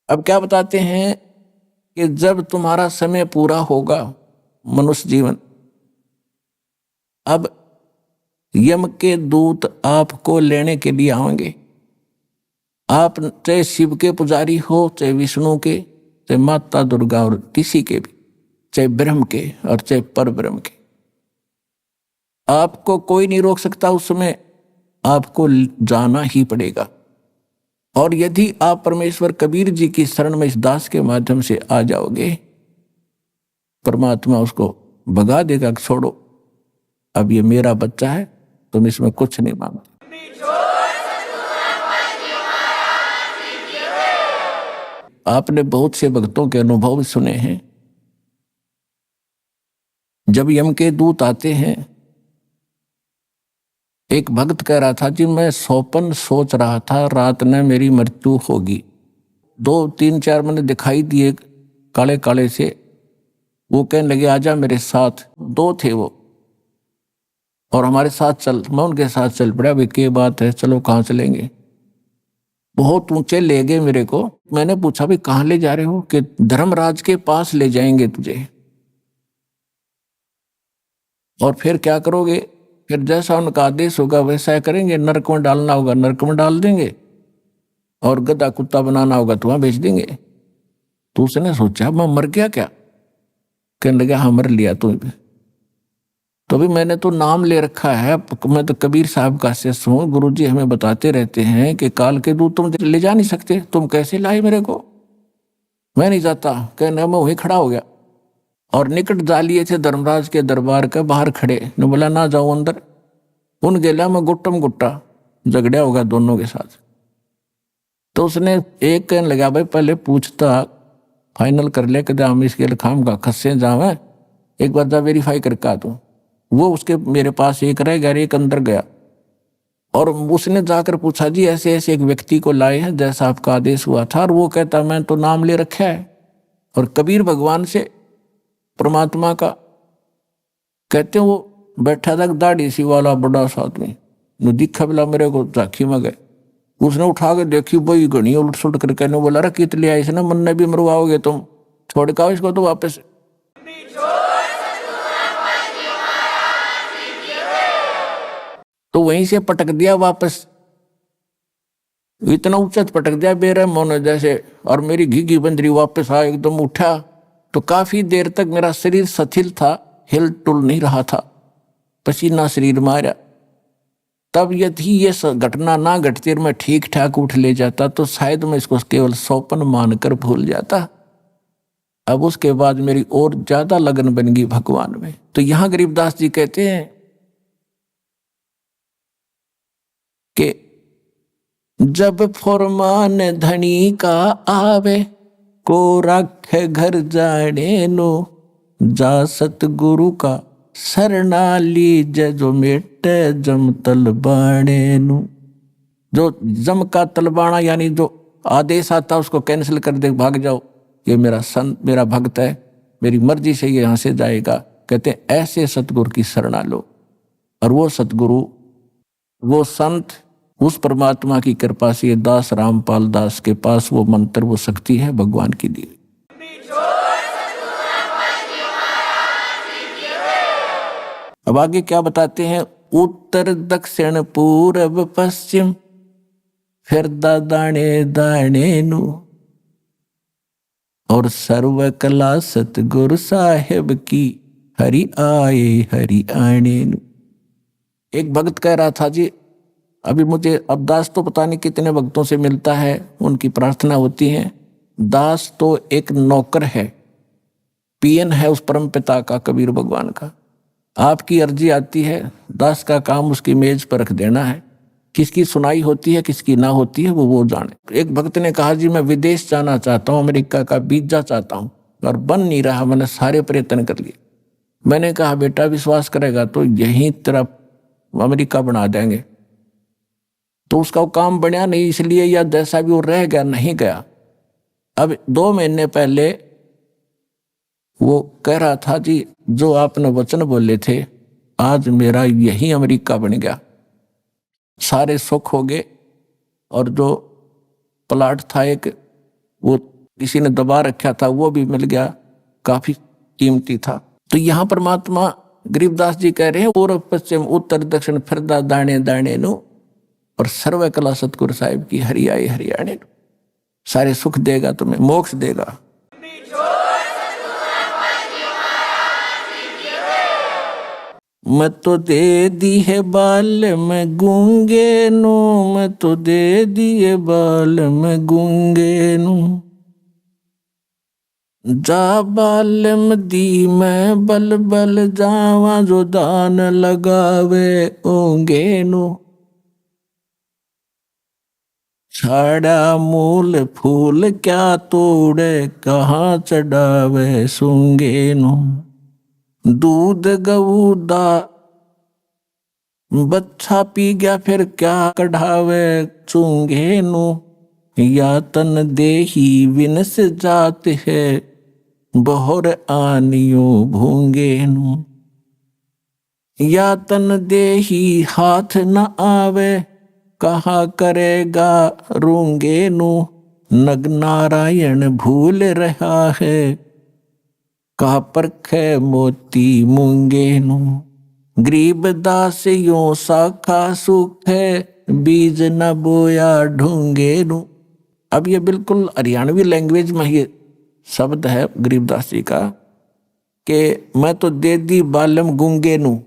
अब क्या बताते हैं कि जब तुम्हारा समय पूरा होगा मनुष्य जीवन, अब यम के दूत आपको लेने के लिए आएंगे। आप चाहे शिव के पुजारी हो, चाहे विष्णु के, चाहे माता दुर्गा और किसी के भी, चाहे ब्रह्म के और चाहे पर ब्रह्म के, आपको कोई नहीं रोक सकता। उस समय आपको जाना ही पड़ेगा। और यदि आप परमेश्वर कबीर जी की शरण में इस दास के माध्यम से आ जाओगे, परमात्मा उसको भगा देगा कि छोड़ो, अब ये मेरा बच्चा है, तुम इसमें कुछ नहीं मांगते। आपने बहुत से भक्तों के अनुभव सुने हैं। जब यम के दूत आते हैं, एक भक्त कह रहा था जी मैं सौपन सोच रहा था, रात में मेरी मृत्यु होगी। 2-3-4 मैंने दिखाई दिए काले काले से, वो कहने लगे आजा मेरे साथ। 2 थे वो, और हमारे साथ चल। मैं उनके साथ चल पड़ा। भाई क्या बात है, चलो कहाँ चलेंगे? बहुत ऊंचे ले गए मेरे को। मैंने पूछा भाई कहाँ ले जा रहे हो? कि धर्मराज के पास ले जाएंगे तुझे। और फिर क्या करोगे? फिर जैसा उनका आदेश होगा वैसा करेंगे। नरक में डालना होगा नरक में डाल देंगे, और गधा कुत्ता बनाना होगा तो वहां भेज देंगे। तो उसने सोचा मैं मर गया क्या? कहने लगा हाँ मर लिया तू। तो भी मैंने तो नाम ले रखा है, मैं तो कबीर साहब का शिष्य हूँ। गुरुजी हमें बताते रहते हैं कि काल के दूत तुम ले जा नहीं सकते, तुम कैसे लाए मेरे को? मैं नहीं जाता। कहने मैं वहीं खड़ा हो गया, और निकट जा लिए थे धर्मराज के दरबार के बाहर खड़े। ने बोला ना जाओ अंदर। उन गेला में गुट्टम गुट्टा झगड़ा होगा दोनों के साथ। तो उसने एक कहने लगा भाई पहले पूछता, फाइनल कर ले कि हम इसके खाम का खस्से जावे, एक बार जा वेरीफाई करके आ तू। वो उसके मेरे पास एक रह गया, एक अंदर गया, और उसने जाकर पूछा जी ऐसे ऐसे एक व्यक्ति को लाए हैं जैसा आपका आदेश हुआ था। और वो कहता मैं तो नाम ले रखा है। और कबीर भगवान से परमात्मा का कहते हैं वो बैठा था, दाढ़ी सी वाला बड़ा सा आदमी दिखा बिला मेरे को झांकी में गए। उसने उठा के देखी वही घनी उलट सुलट कर कहने बोला रे कित लिया इसने, मन ने भी मरवाओगे तुम, छोड़ के आओ इसको तो वापस। तो वहीं से पटक दिया वापस, इतना उच्चत पटक दिया बेरे मोने जैसे। और मेरी घीघी बंदरी वापस आ एकदम उठा। तो काफी देर तक मेरा शरीर शिथिल था, हिल टुल नहीं रहा था, पसीना शरीर मारा। तब यदि ये घटना ना घटती और मैं ठीक ठाक उठ ले जाता तो शायद मैं इसको केवल सौपन मानकर भूल जाता। अब उसके बाद मेरी और ज्यादा लगन बन गई भगवान में। तो यहां गरीबदास जी कहते हैं कि जब फुरमान धनी का आवे, को रखे घर जाने नो, जा सतगुरु का शरणा लीजे, जो मेटे जम तलबाणे नु। जो जम का तलबाना यानी जो आदेश आता उसको कैंसिल कर दे, भाग जाओ, ये मेरा संत मेरा भक्त है, मेरी मर्जी से ये यहाँ से जाएगा। कहते हैं ऐसे सतगुरु की शरणा लो। और वो सतगुरु, वो संत, उस परमात्मा की कृपा से दास रामपाल दास के पास वो मंत्र, वो शक्ति है भगवान की दी। अब आगे क्या बताते हैं? उत्तर दक्षिण पूर्व पश्चिम, फिर दाने दाने नु, और सर्व कला सतगुरु साहेब की, हरि आए हरि आने नु। एक भक्त कह रहा था जी अभी मुझे अब दास तो पता नहीं कितने भक्तों से मिलता है, उनकी प्रार्थना होती है। दास तो एक नौकर है, पीएन है उस परम पिता का, कबीर भगवान का। आपकी अर्जी आती है, दास का काम उसकी मेज पर रख देना है। किसकी सुनाई होती है किसकी ना होती है वो जाने। एक भक्त ने कहा जी मैं विदेश जाना चाहता हूँ, अमेरिका का वीजा चाहता हूँ, और बन नहीं रहा, मैंने सारे प्रयत्न कर लिए। मैंने कहा बेटा विश्वास करेगा तो यहीं तेरा अमेरिका बना देंगे। तो उसका वो काम बनया नहीं, इसलिए या जैसा भी वो रह गया, नहीं गया। अब 2 महीने पहले वो कह रहा था जी जो आपने वचन बोले थे आज मेरा यही अमेरिका बन गया, सारे सुख हो गए। और जो प्लाट था एक वो किसी ने दबा रखा था वो भी मिल गया, काफी कीमती था। तो यहाँ परमात्मा गरीबदास जी कह रहे हैं पूर्व पश्चिम उत्तर दक्षिण फिरदा दाने दाने नु, और सर्व कला सतगुरु साहिब की हरियाए हरियाणे नु। सारे सुख देगा तुम्हें, मोक्ष देगा। मैं तो दे दी है बाल में गूंगे नु, मैं तो दे दिए बाल में गूंगे नु। जा बालम दी मैं बल बल जावा, जो दान लगावे ओंगे नु। छाड़ा मूल फूल क्या तोड़े, कहाँ चढ़ावे सूंगे नु। दूध गऊ दा बच्चा पी गया फिर क्या कढ़ावे चूंगे नु। या तन देही विनस जात है, बहुर आनियो भूंगे नु। या तन देही हाथ न आवे, कहा करेगा रूंगे नु। नग नारायण भूल रहा है, कहा परखे मोती मूंगे नु। गरीब दास यो साखा सुख है, बीज न बोया ढूंगे नु। अब ये बिल्कुल हरियाणवी लैंग्वेज में ये शब्द है गरीबदास जी का कि मैं तो दे दी बालम गूंगे नु।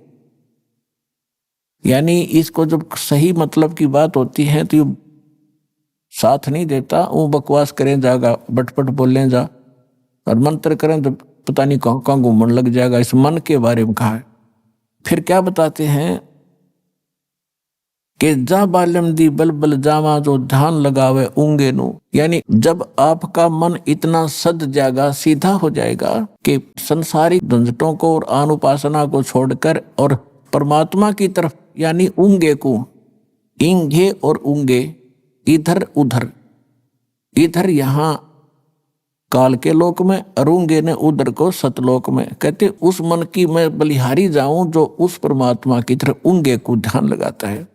यानी इसको जब सही मतलब की बात होती है तो ये साथ नहीं देता, वो बकवास करें जाएगा, बटपट बोलें जा और मंत्र करें तो पता नहीं कहाँ कहाँ घूमने लग जाएगा। इस मन के बारे में कहा है। फिर क्या बताते हैं कि जा बालम दी बलबल जावा, जो ध्यान लगावे ऊंगे नु। यानी जब आपका मन इतना सद जाएगा, सीधा हो जाएगा कि संसारिक झंझटों को और अनुपासना को छोड़कर और परमात्मा की तरफ, यानी ऊंगे को, इंगे और ऊंगे, इधर उधर, इधर यहाँ काल के लोक में, अरूंगे ने उधर को सतलोक में। कहते उस मन की मैं बलिहारी जाऊं जो उस परमात्मा की तरफ ऊंगे को ध्यान लगाता है।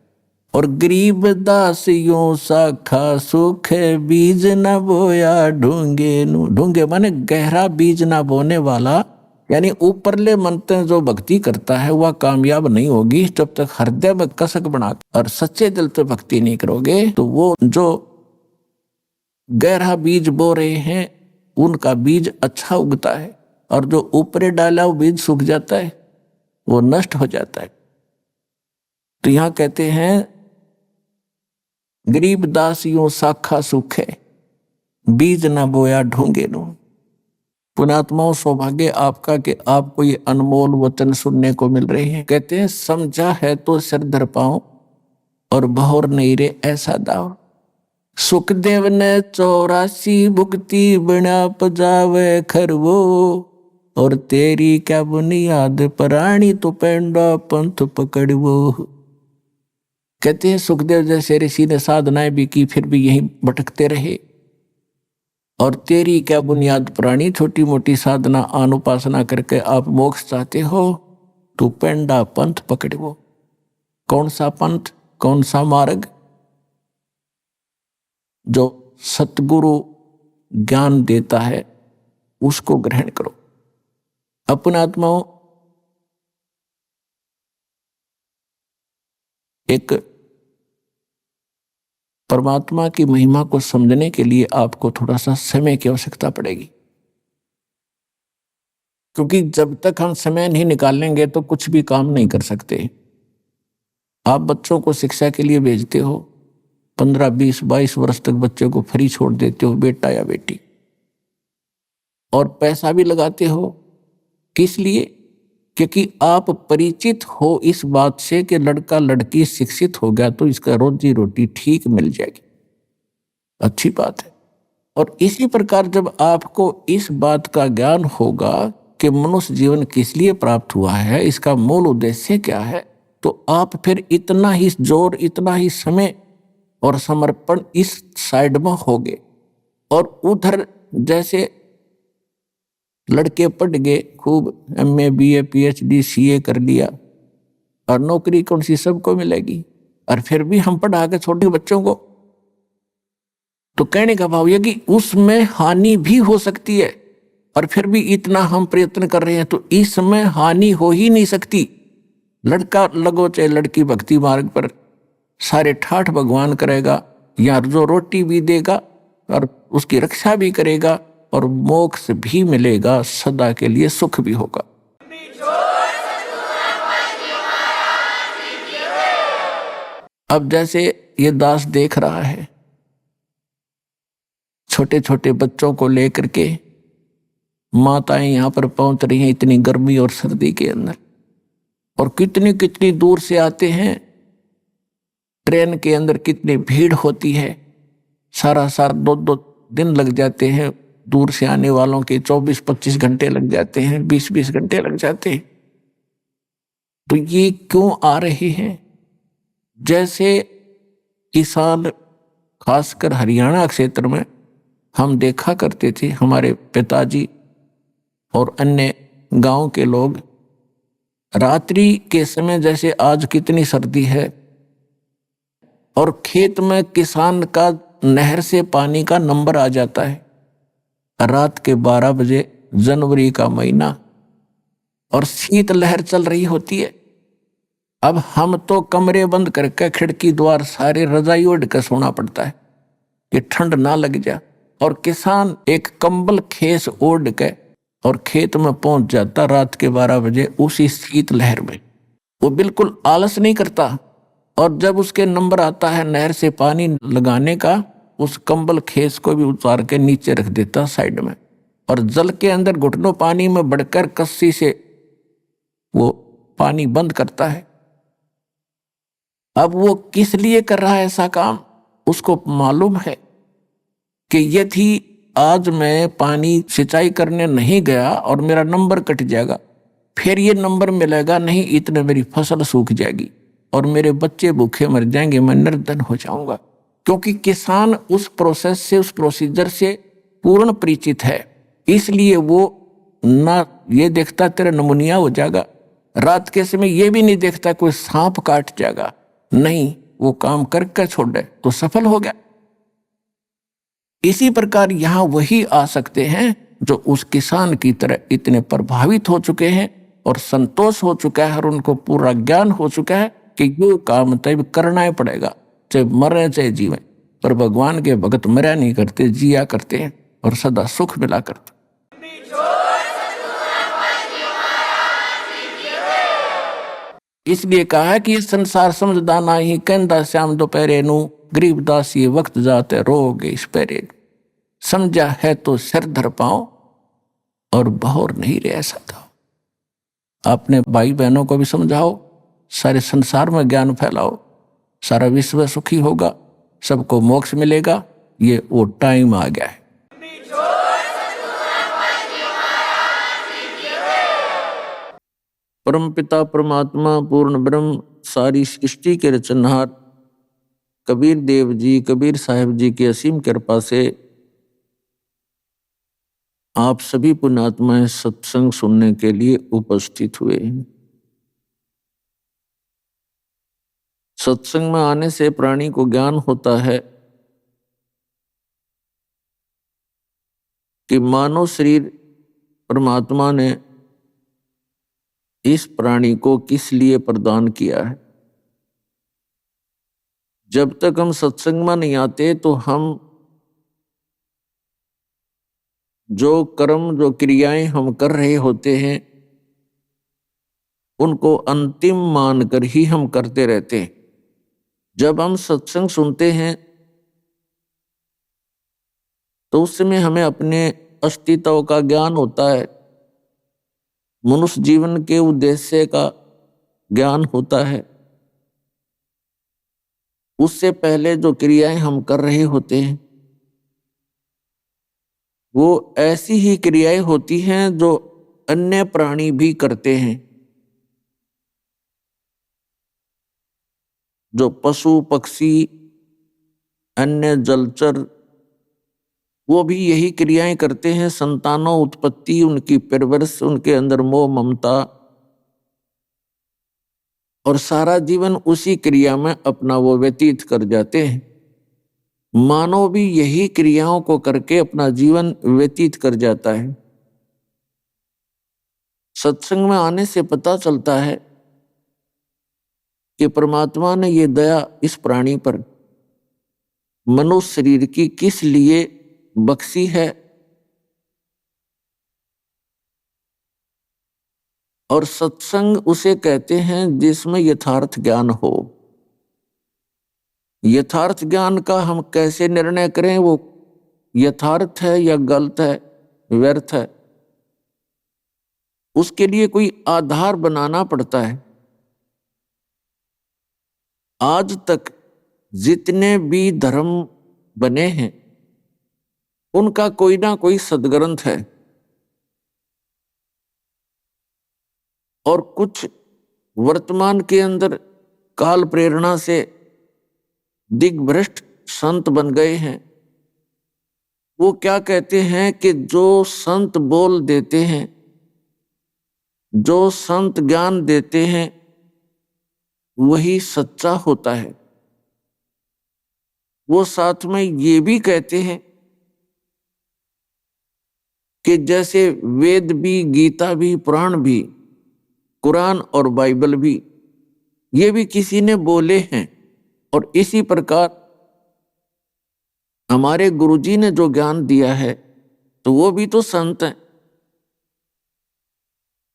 और गरीब दास यो साखा सुख है, बीज न बोया ढूंगे नु। ढूंगे माने गहरा बीज ना बोने वाला, यानी ऊपरले मनते जो भक्ति करता है वह कामयाब नहीं होगी जब तक हृदय में कसक बना और सच्चे दिल से भक्ति नहीं करोगे। तो वो जो गहरा बीज बो रहे हैं उनका बीज अच्छा उगता है, और जो ऊपरे डाला वो बीज सूख जाता है, वो नष्ट हो जाता है। तो यहां कहते हैं गरीब दासियों साखा सुख है, बीज ना बोया ढूंगे नु। पुण्यात्माओं सौभाग्य आपका कि आपको ये अनमोल वचन सुनने को मिल रहे हैं। कहते हैं समझा है तो सिर धर पाओ, और बहुर नहीं रे ऐसा दाव। सुखदेव ने 84 भुक्ति बना पजावे खरवो, और तेरी क्या बुनियाद प्राणी तो पेंडा पंथ पकड़वो। कहते हैं सुखदेव जैसे ऋषि ने साधनाएं भी की फिर भी यहीं भटकते रहे, और तेरी क्या बुनियाद प्राणी, छोटी मोटी साधना अनुपासना करके आप मोक्ष चाहते हो तो पेंडा पंथ पकड़वो। कौन सा पंथ, कौन सा मार्ग? जो सतगुरु ज्ञान देता है उसको ग्रहण करो। अपने आत्माओं एक परमात्मा की महिमा को समझने के लिए आपको थोड़ा सा समय की आवश्यकता पड़ेगी, क्योंकि जब तक हम समय नहीं निकालेंगे तो कुछ भी काम नहीं कर सकते। आप बच्चों को शिक्षा के लिए भेजते हो, 15, 20, 22 वर्ष तक बच्चे को फ्री छोड़ देते हो, बेटा या बेटी, और पैसा भी लगाते हो। किस लिए? क्योंकि आप परिचित हो इस बात से कि लड़का लड़की शिक्षित हो गया तो इसका रोजी रोटी ठीक मिल जाएगी, अच्छी बात है। और इसी प्रकार जब आपको इस बात का ज्ञान होगा कि मनुष्य जीवन किस लिए प्राप्त हुआ है, इसका मूल उद्देश्य क्या है, तो आप फिर इतना ही जोर, इतना ही समय और समर्पण इस साइड में होगे। और उधर जैसे लड़के पढ़ गए, खूब MA BA PhD CA कर लिया, और नौकरी कौन सी सबको मिलेगी, और फिर भी हम पढ़ा के छोटे बच्चों को, तो कहने का भाव यह कि उसमें हानि भी हो सकती है। और फिर भी इतना हम प्रयत्न कर रहे हैं तो इसमें हानि हो ही नहीं सकती। लड़का लगो चाहे लड़की भक्ति मार्ग पर, सारे ठाठ भगवान करेगा, या जो रोटी भी देगा और उसकी रक्षा भी करेगा, और मोक्ष भी मिलेगा, सदा के लिए सुख भी होगा। अब जैसे ये दास देख रहा है, छोटे छोटे बच्चों को लेकर के माताएं यहाँ पर पहुंच रही हैं इतनी गर्मी और सर्दी के अंदर, और कितनी कितनी दूर से आते हैं। ट्रेन के अंदर कितनी भीड़ होती है, सारा 2-2 दिन लग जाते हैं, दूर से आने वालों के 24-25 घंटे लग जाते हैं, 20-20 घंटे लग जाते हैं। तो ये क्यों आ रहे हैं? जैसे किसान, खासकर हरियाणा क्षेत्र में हम देखा करते थे, हमारे पिताजी और अन्य गांव के लोग, रात्रि के समय जैसे आज कितनी सर्दी है, और खेत में किसान का नहर से पानी का नंबर आ जाता है रात के 12 बजे, जनवरी का महीना, और शीत लहर चल रही होती है। अब हम तो कमरे बंद करके खिड़की द्वार सारे रजाई ओढ़ कर सोना पड़ता है कि ठंड ना लग जाए, और किसान एक कंबल खेस ओढ़ के और खेत में पहुंच जाता रात के 12 बजे उसी शीत लहर में। वो बिल्कुल आलस नहीं करता, और जब उसके नंबर आता है नहर से पानी लगाने का, उस कंबल खेस को भी उतार के नीचे रख देता साइड में, और जल के अंदर घुटनों पानी में बढ़कर कस्सी से वो पानी बंद करता है। अब वो किस लिए कर रहा है ऐसा काम? उसको मालूम है कि यदि आज मैं पानी सिंचाई करने नहीं गया और मेरा नंबर कट जाएगा, फिर ये नंबर मिलेगा नहीं, इतने मेरी फसल सूख जाएगी और मेरे बच्चे भूखे मर जाएंगे, मैं निर्धन हो जाऊंगा। क्योंकि किसान उस प्रोसेस से, उस प्रोसीजर से पूर्ण परिचित है, इसलिए वो ना ये देखता तेरा नमूनिया हो जाएगा, रात के समय ये भी नहीं देखता कोई सांप काट जाएगा, नहीं, वो काम करके छोड़े तो सफल हो गया। इसी प्रकार यहां वही आ सकते हैं जो उस किसान की तरह इतने प्रभावित हो चुके हैं और संतोष हो चुका है और उनको पूरा ज्ञान हो चुका है कि ये काम तब करना ही पड़ेगा, चाहे मरे चाहे जीवे। पर भगवान के भगत मरा नहीं करते, जिया करते हैं और सदा सुख मिला करते। इसलिए कहा है कि ये संसार समझदा नाही, कहंदा श्याम दोपहरे नू, गरीबदास ये वक्त जाते रोगे इस पैरे। समझा है तो सिर धर पाओ और बहोर नहीं रह सकता। अपने भाई बहनों को भी समझाओ, सारे संसार में ज्ञान फैलाओ, सारा विश्व सुखी होगा, सबको मोक्ष मिलेगा। ये वो टाइम आ गया है। परम पिता परमात्मा पूर्ण ब्रह्म सारी सृष्टि के रचनहार कबीर देव जी, कबीर साहिब जी की असीम कृपा से आप सभी पुण्यात्माएं सत्संग सुनने के लिए उपस्थित हुए हैं। सत्संग में आने से प्राणी को ज्ञान होता है कि मानव शरीर परमात्मा ने इस प्राणी को किस लिए प्रदान किया है। जब तक हम सत्संग में नहीं आते तो हम जो कर्म, जो क्रियाएं हम कर रहे होते हैं, उनको अंतिम मानकर ही हम करते रहते हैं। जब हम सत्संग सुनते हैं तो उस समय हमें अपने अस्तित्व का ज्ञान होता है, मनुष्य जीवन के उद्देश्य का ज्ञान होता है। उससे पहले जो क्रियाएं हम कर रहे होते हैं वो ऐसी ही क्रियाएं होती हैं जो अन्य प्राणी भी करते हैं। जो पशु पक्षी अन्य जलचर वो भी यही क्रियाएं करते हैं। संतानों उत्पत्ति, उनकी परवरिश, उनके अंदर मोह ममता और सारा जीवन उसी क्रिया में अपना वो व्यतीत कर जाते हैं। मानव भी यही क्रियाओं को करके अपना जीवन व्यतीत कर जाता है। सत्संग में आने से पता चलता है कि परमात्मा ने ये दया इस प्राणी पर मनुष्य शरीर की किस लिए बख्शी है और सत्संग उसे कहते हैं जिसमें यथार्थ ज्ञान हो। यथार्थ ज्ञान का हम कैसे निर्णय करें वो यथार्थ है या गलत है, व्यर्थ है, उसके लिए कोई आधार बनाना पड़ता है। आज तक जितने भी धर्म बने हैं उनका कोई ना कोई सद्ग्रंथ है और कुछ वर्तमान के अंदर काल प्रेरणा से दिग्भ्रष्ट संत बन गए हैं। वो क्या कहते हैं कि जो संत बोल देते हैं, जो संत ज्ञान देते हैं वही सच्चा होता है। वो साथ में ये भी कहते हैं कि जैसे वेद भी, गीता भी, पुराण भी, कुरान और बाइबल भी, ये भी किसी ने बोले हैं। और इसी प्रकार हमारे गुरुजी ने जो ज्ञान दिया है तो वो भी तो संत हैं।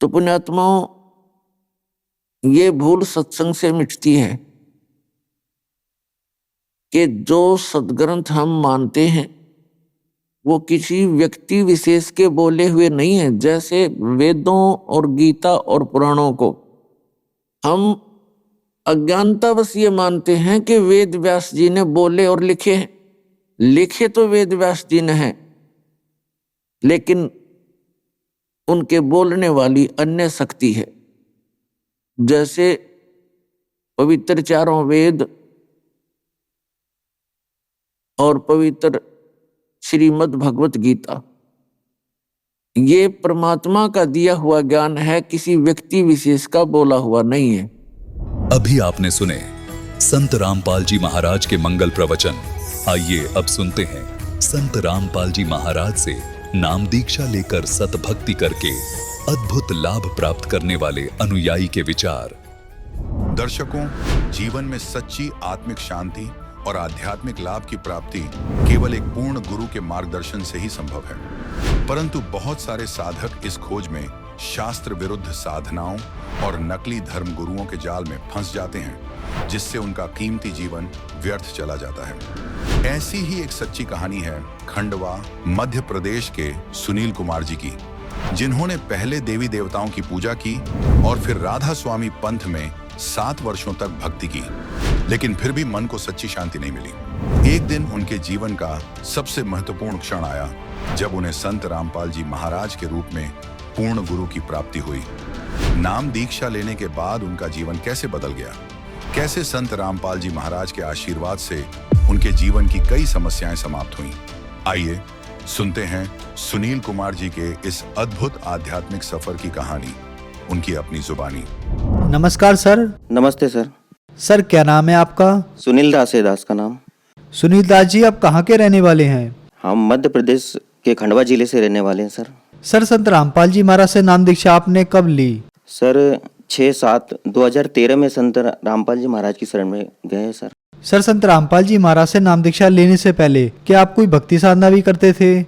तो पुण्यात्माओं, ये भूल सत्संग से मिटती है कि जो सद्ग्रंथ हम मानते हैं वो किसी व्यक्ति विशेष के बोले हुए नहीं है। जैसे वेदों और गीता और पुराणों को हम अज्ञानतावश ये मानते हैं कि वेद व्यास जी ने बोले और लिखे हैं। लिखे तो वेद व्यास जी ने हैं, लेकिन उनके बोलने वाली अन्य शक्ति है। जैसे पवित्र चारों वेद और पवित्र श्रीमद् भगवत गीता, ये परमात्मा का दिया हुआ ज्ञान है, किसी व्यक्ति विशेष का बोला हुआ नहीं है। अभी आपने सुने संत रामपाल जी महाराज के मंगल प्रवचन। आइए अब सुनते हैं संत रामपाल जी महाराज से नाम दीक्षा लेकर सतभक्ति करके अद्भुत लाभ प्राप्त करने वाले अनुयायी के विचार। दर्शकों, जीवन में सच्ची आत्मिक शांति और आध्यात्मिक लाभ की प्राप्ति केवल एक पूर्ण गुरु के मार्गदर्शन से ही संभव है। परंतु बहुत सारे साधक इस खोज में शास्त्र विरुद्ध साधनाओं और नकली धर्म गुरुओं के जाल में फंस जाते हैं, जिससे उनका कीमती जीवन व्यर्थ चला जाता है। ऐसी ही एक सच्ची कहानी है खंडवा मध्य प्रदेश के सुनील कुमार जी की, जिन्होंने पहले देवी देवताओं की पूजा की और फिर राधा स्वामी पंथ में 7 वर्षों तक भक्ति की, लेकिन फिर भी मन को सच्ची शांति नहीं मिली। एक दिन उनके जीवन का सबसे महत्वपूर्ण क्षण आया जब उन्हें संत रामपाल जी महाराज के रूप में पूर्ण गुरु की प्राप्ति हुई। नाम दीक्षा लेने के बाद उनका जीवन कैसे बदल गया, कैसे संत रामपाल जी महाराज के आशीर्वाद से उनके जीवन की कई समस्याएं समाप्त हुईं। आइए सुनते हैं सुनील कुमार जी के इस अद्भुत आध्यात्मिक सफर की कहानी, उनकी अपनी जुबानी। नमस्कार सर। नमस्ते सर। सर क्या नाम है आपका? सुनील दास है दास का नाम। सुनील दास जी आप कहाँ के रहने वाले हैं? हम मध्य प्रदेश के खंडवा जिले से रहने वाले हैं सर। सर संत रामपाल जी महाराज से नाम दीक्षा आपने कब ली? सर 6/7/2013 में संत रामपाल जी महाराज की शरण में गए हैं सर। सर संत रामपाल जी महाराज से नाम दीक्षा लेने से पहले क्या आप कोई भक्ति साधना भी करते थे?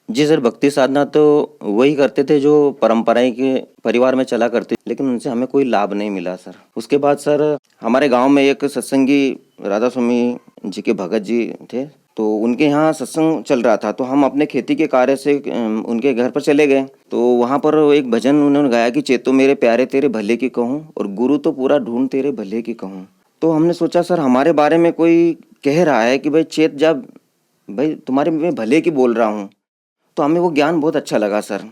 जी सर, भक्ति साधना तो वही करते थे जो परंपराएं के परिवार में चला करती, लेकिन उनसे हमें कोई लाभ नहीं मिला सर। उसके बाद सर हमारे गांव में एक सत्संगी राधा स्वामी जी के भगत जी थे, तो उनके यहाँ सत्संग चल रहा था, तो हम अपने खेती के कार्य से उनके घर पर चले गए। तो वहाँ पर एक भजन उन्होंने गाया कि चेतो मेरे प्यारे तेरे भले की कहूँ, और गुरु तो पूरा ढूंढ तेरे भले की कहूँ। तो हमने सोचा सर हमारे बारे में कोई कह रहा है कि भाई चेत, जब भाई तुम्हारे मैं भले की बोल रहा हूँ, तो हमें वो ज्ञान बहुत अच्छा लगा सर।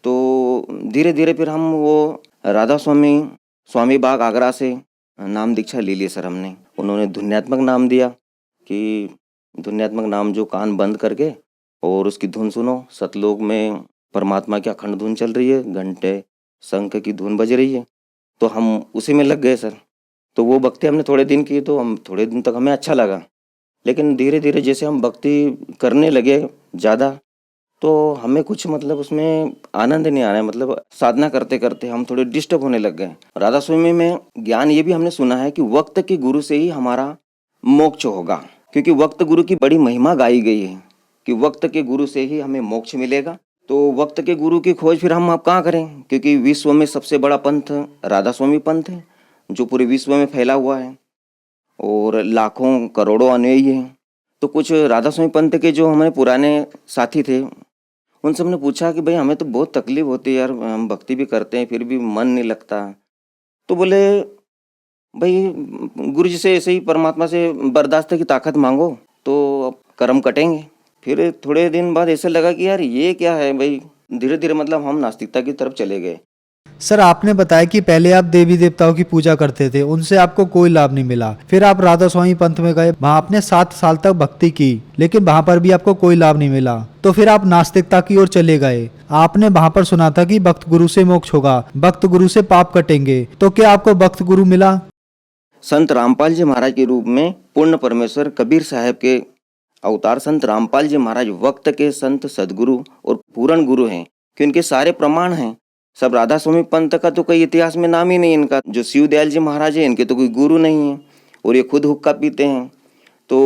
तो धीरे धीरे फिर हम वो राधा स्वामी बाग आगरा से नाम दीक्षा ले ली सर हमने। उन्होंने धुन्यात्मक नाम दिया कि धुन्यात्मक नाम जो कान बंद करके और उसकी धुन सुनो, सतलोक में परमात्मा की अखंड धुन चल रही है, घंटे शंख की धुन बज रही है, तो हम उसी में लग गए सर। तो वो भक्ति हमने थोड़े दिन की, तो हम थोड़े दिन तक हमें अच्छा लगा, लेकिन धीरे धीरे जैसे हम भक्ति करने लगे ज़्यादा, तो हमें कुछ मतलब उसमें आनंद नहीं आ रहा है, मतलब साधना करते करते हम थोड़े डिस्टर्ब होने लग गए। राधा स्वामी में ज्ञान ये भी हमने सुना है कि वक्त के गुरु से ही हमारा मोक्ष होगा, क्योंकि वक्त गुरु की बड़ी महिमा गाई गई है कि वक्त के गुरु से ही हमें मोक्ष मिलेगा। तो वक्त के गुरु की खोज फिर हम अब कहाँ करें, क्योंकि विश्व में सबसे बड़ा पंथ राधा स्वामी पंथ है, जो पूरे विश्व में फैला हुआ है और लाखों करोड़ों अनुयायी हैं। तो कुछ राधा स्वामी पंथ के जो हमारे पुराने साथी थे, उनसे हमने पूछा कि भाई हमें तो बहुत तकलीफ होती है यार, हम भक्ति भी करते हैं फिर भी मन नहीं लगता। तो बोले भाई गुरु जी से ऐसे ही परमात्मा से बर्दाश्त की ताकत मांगो तो कर्म कटेंगे। फिर थोड़े दिन बाद ऐसे लगा कि यार ये क्या है भाई, धीरे धीरे मतलब हम नास्तिकता की तरफ चले गए। सर आपने बताया कि पहले आप देवी देवताओं की पूजा करते थे, उनसे आपको कोई लाभ नहीं मिला। फिर आप राधा स्वामी पंथ में गए, वहाँ आपने 7 साल तक भक्ति की, लेकिन वहाँ पर भी आपको कोई लाभ नहीं मिला। तो फिर आप नास्तिकता की ओर चले गए। आपने वहाँ पर सुना था कि भक्त गुरु से मोक्ष होगा, भक्त गुरु से पाप कटेंगे, तो क्या आपको भक्त गुरु मिला? संत रामपाल जी महाराज के रूप में पूर्ण परमेश्वर कबीर साहब के अवतार संत रामपाल जी महाराज वक्त के संत सदगुरु और पूर्ण गुरु हैं, कि उनके सारे प्रमाण हैं। सब राधा स्वामी पंथ का तो कोई इतिहास में नाम ही नहीं इनका। जो शिव दयाल जी महाराज है, इनके तो कोई गुरु नहीं है, और ये खुद हुक्का पीते हैं। तो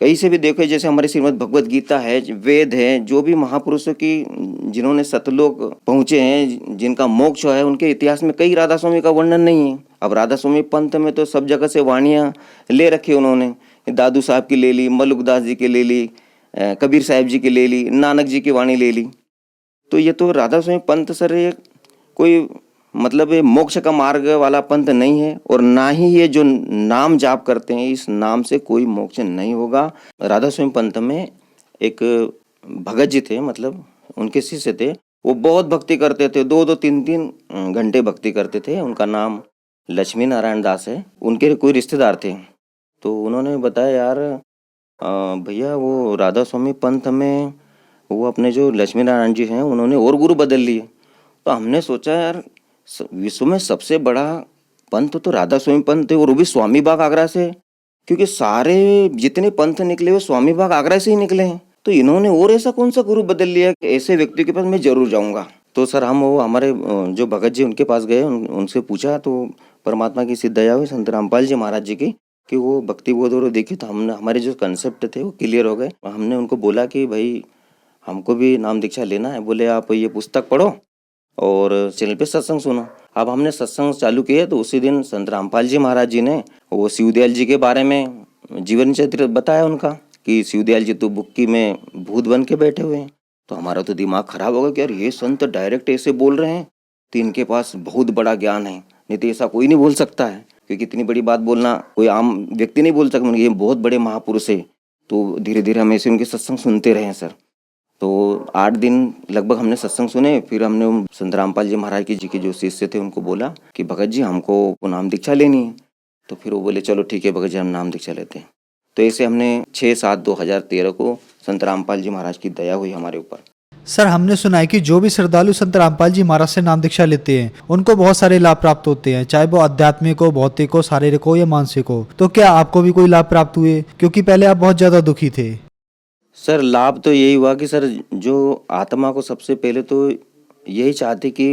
कहीं से भी देखो, जैसे हमारे श्रीमद् भगवत गीता है, वेद है, जो भी महापुरुषों की जिन्होंने सतलोक पहुँचे हैं, जिनका मोक्ष है, उनके इतिहास में कई राधा स्वामी का वर्णन नहीं है। अब राधा स्वामी पंथ में तो सब जगह से वाणियाँ ले रखी उन्होंने, दादू साहब की ले ली, मलुकदास जी की ले ली, कबीर साहब जी की ले ली, नानक जी की वाणी ले ली। तो ये तो राधा स्वामी पंथ सर ये कोई मतलब ये मोक्ष का मार्ग वाला पंथ नहीं है, और ना ही ये जो नाम जाप करते हैं, इस नाम से कोई मोक्ष नहीं होगा। राधा स्वामी पंथ में एक भगत जी थे, मतलब उनके शिष्य थे, वो बहुत भक्ति करते थे, 2-2, 3-3 घंटे भक्ति करते थे। उनका नाम लक्ष्मी नारायण दास है। उनके कोई रिश्तेदार थे, तो उन्होंने बताया यार भैया वो राधा स्वामी पंथ में वो अपने जो लक्ष्मी नारायण जी हैं, उन्होंने और गुरु बदल लिए। तो हमने सोचा यार विश्व में सबसे बड़ा पंथ तो राधा स्वामी पंथ है, और वो भी स्वामी बाग आगरा से, क्योंकि सारे जितने पंथ निकले वो स्वामी बाग आगरा से ही निकले हैं। तो इन्होंने और ऐसा कौन सा गुरु बदल लिया कि ऐसे व्यक्ति के पास मैं जरूर जाऊंगा। तो सर हम वो हमारे जो भगत जी उनके पास गए, उनसे पूछा, तो परमात्मा की सिद्ध दया हुई संत रामपाल जी महाराज जी की कि वो भक्ति बोध और देखी। तो हमने हमारे जो कंसेप्ट थे वो क्लियर हो गए। हमने उनको बोला कि भाई हमको भी नाम दीक्षा लेना है। बोले आप ये पुस्तक पढ़ो और चैनल पे सत्संग सुनो। अब हमने सत्संग चालू किए, तो उसी दिन संत रामपाल जी महाराज जी ने वो शिवदयाल जी के बारे में जीवन चरित्र बताया उनका, कि शिवदयाल जी तो बुक्की में भूत बन के बैठे हुए हैं। तो हमारा तो दिमाग खराब हो गया कि यार ये संत डायरेक्ट ऐसे बोल रहे हैं, तो इनके पास बहुत बड़ा ज्ञान है, नहीं तो ऐसा कोई नहीं बोल सकता है, क्योंकि इतनी बड़ी बात बोलना कोई आम व्यक्ति नहीं बोल सकता, ये बहुत बड़े महापुरुष है। तो धीरे धीरे हम ऐसे उनके सत्संग सुनते रहे सर। तो 8 दिन लगभग हमने सत्संग सुने। फिर हमने संत रामपाल जी महाराज जी के जो शिष्य थे उनको बोला कि भगत जी हमको नाम दीक्षा लेनी है। तो फिर वो बोले चलो ठीक है भगत जी, हम नाम दीक्षा लेते हैं। तो ऐसे हमने 6/7/2013 को संत रामपाल जी महाराज की दया हुई हमारे ऊपर। सर हमने सुना है कि जो भी श्रद्धालु संत रामपाल जी महाराज से नाम दीक्षा लेते हैं उनको बहुत सारे लाभ प्राप्त होते हैं, चाहे वो आध्यात्मिक हो, भौतिक हो, शारीरिक हो या मानसिक हो। तो क्या आपको भी कोई लाभ प्राप्त हुए? क्योंकि पहले आप बहुत ज्यादा दुखी थे। सर लाभ तो यही हुआ कि सर जो आत्मा को सबसे पहले तो यही चाहती कि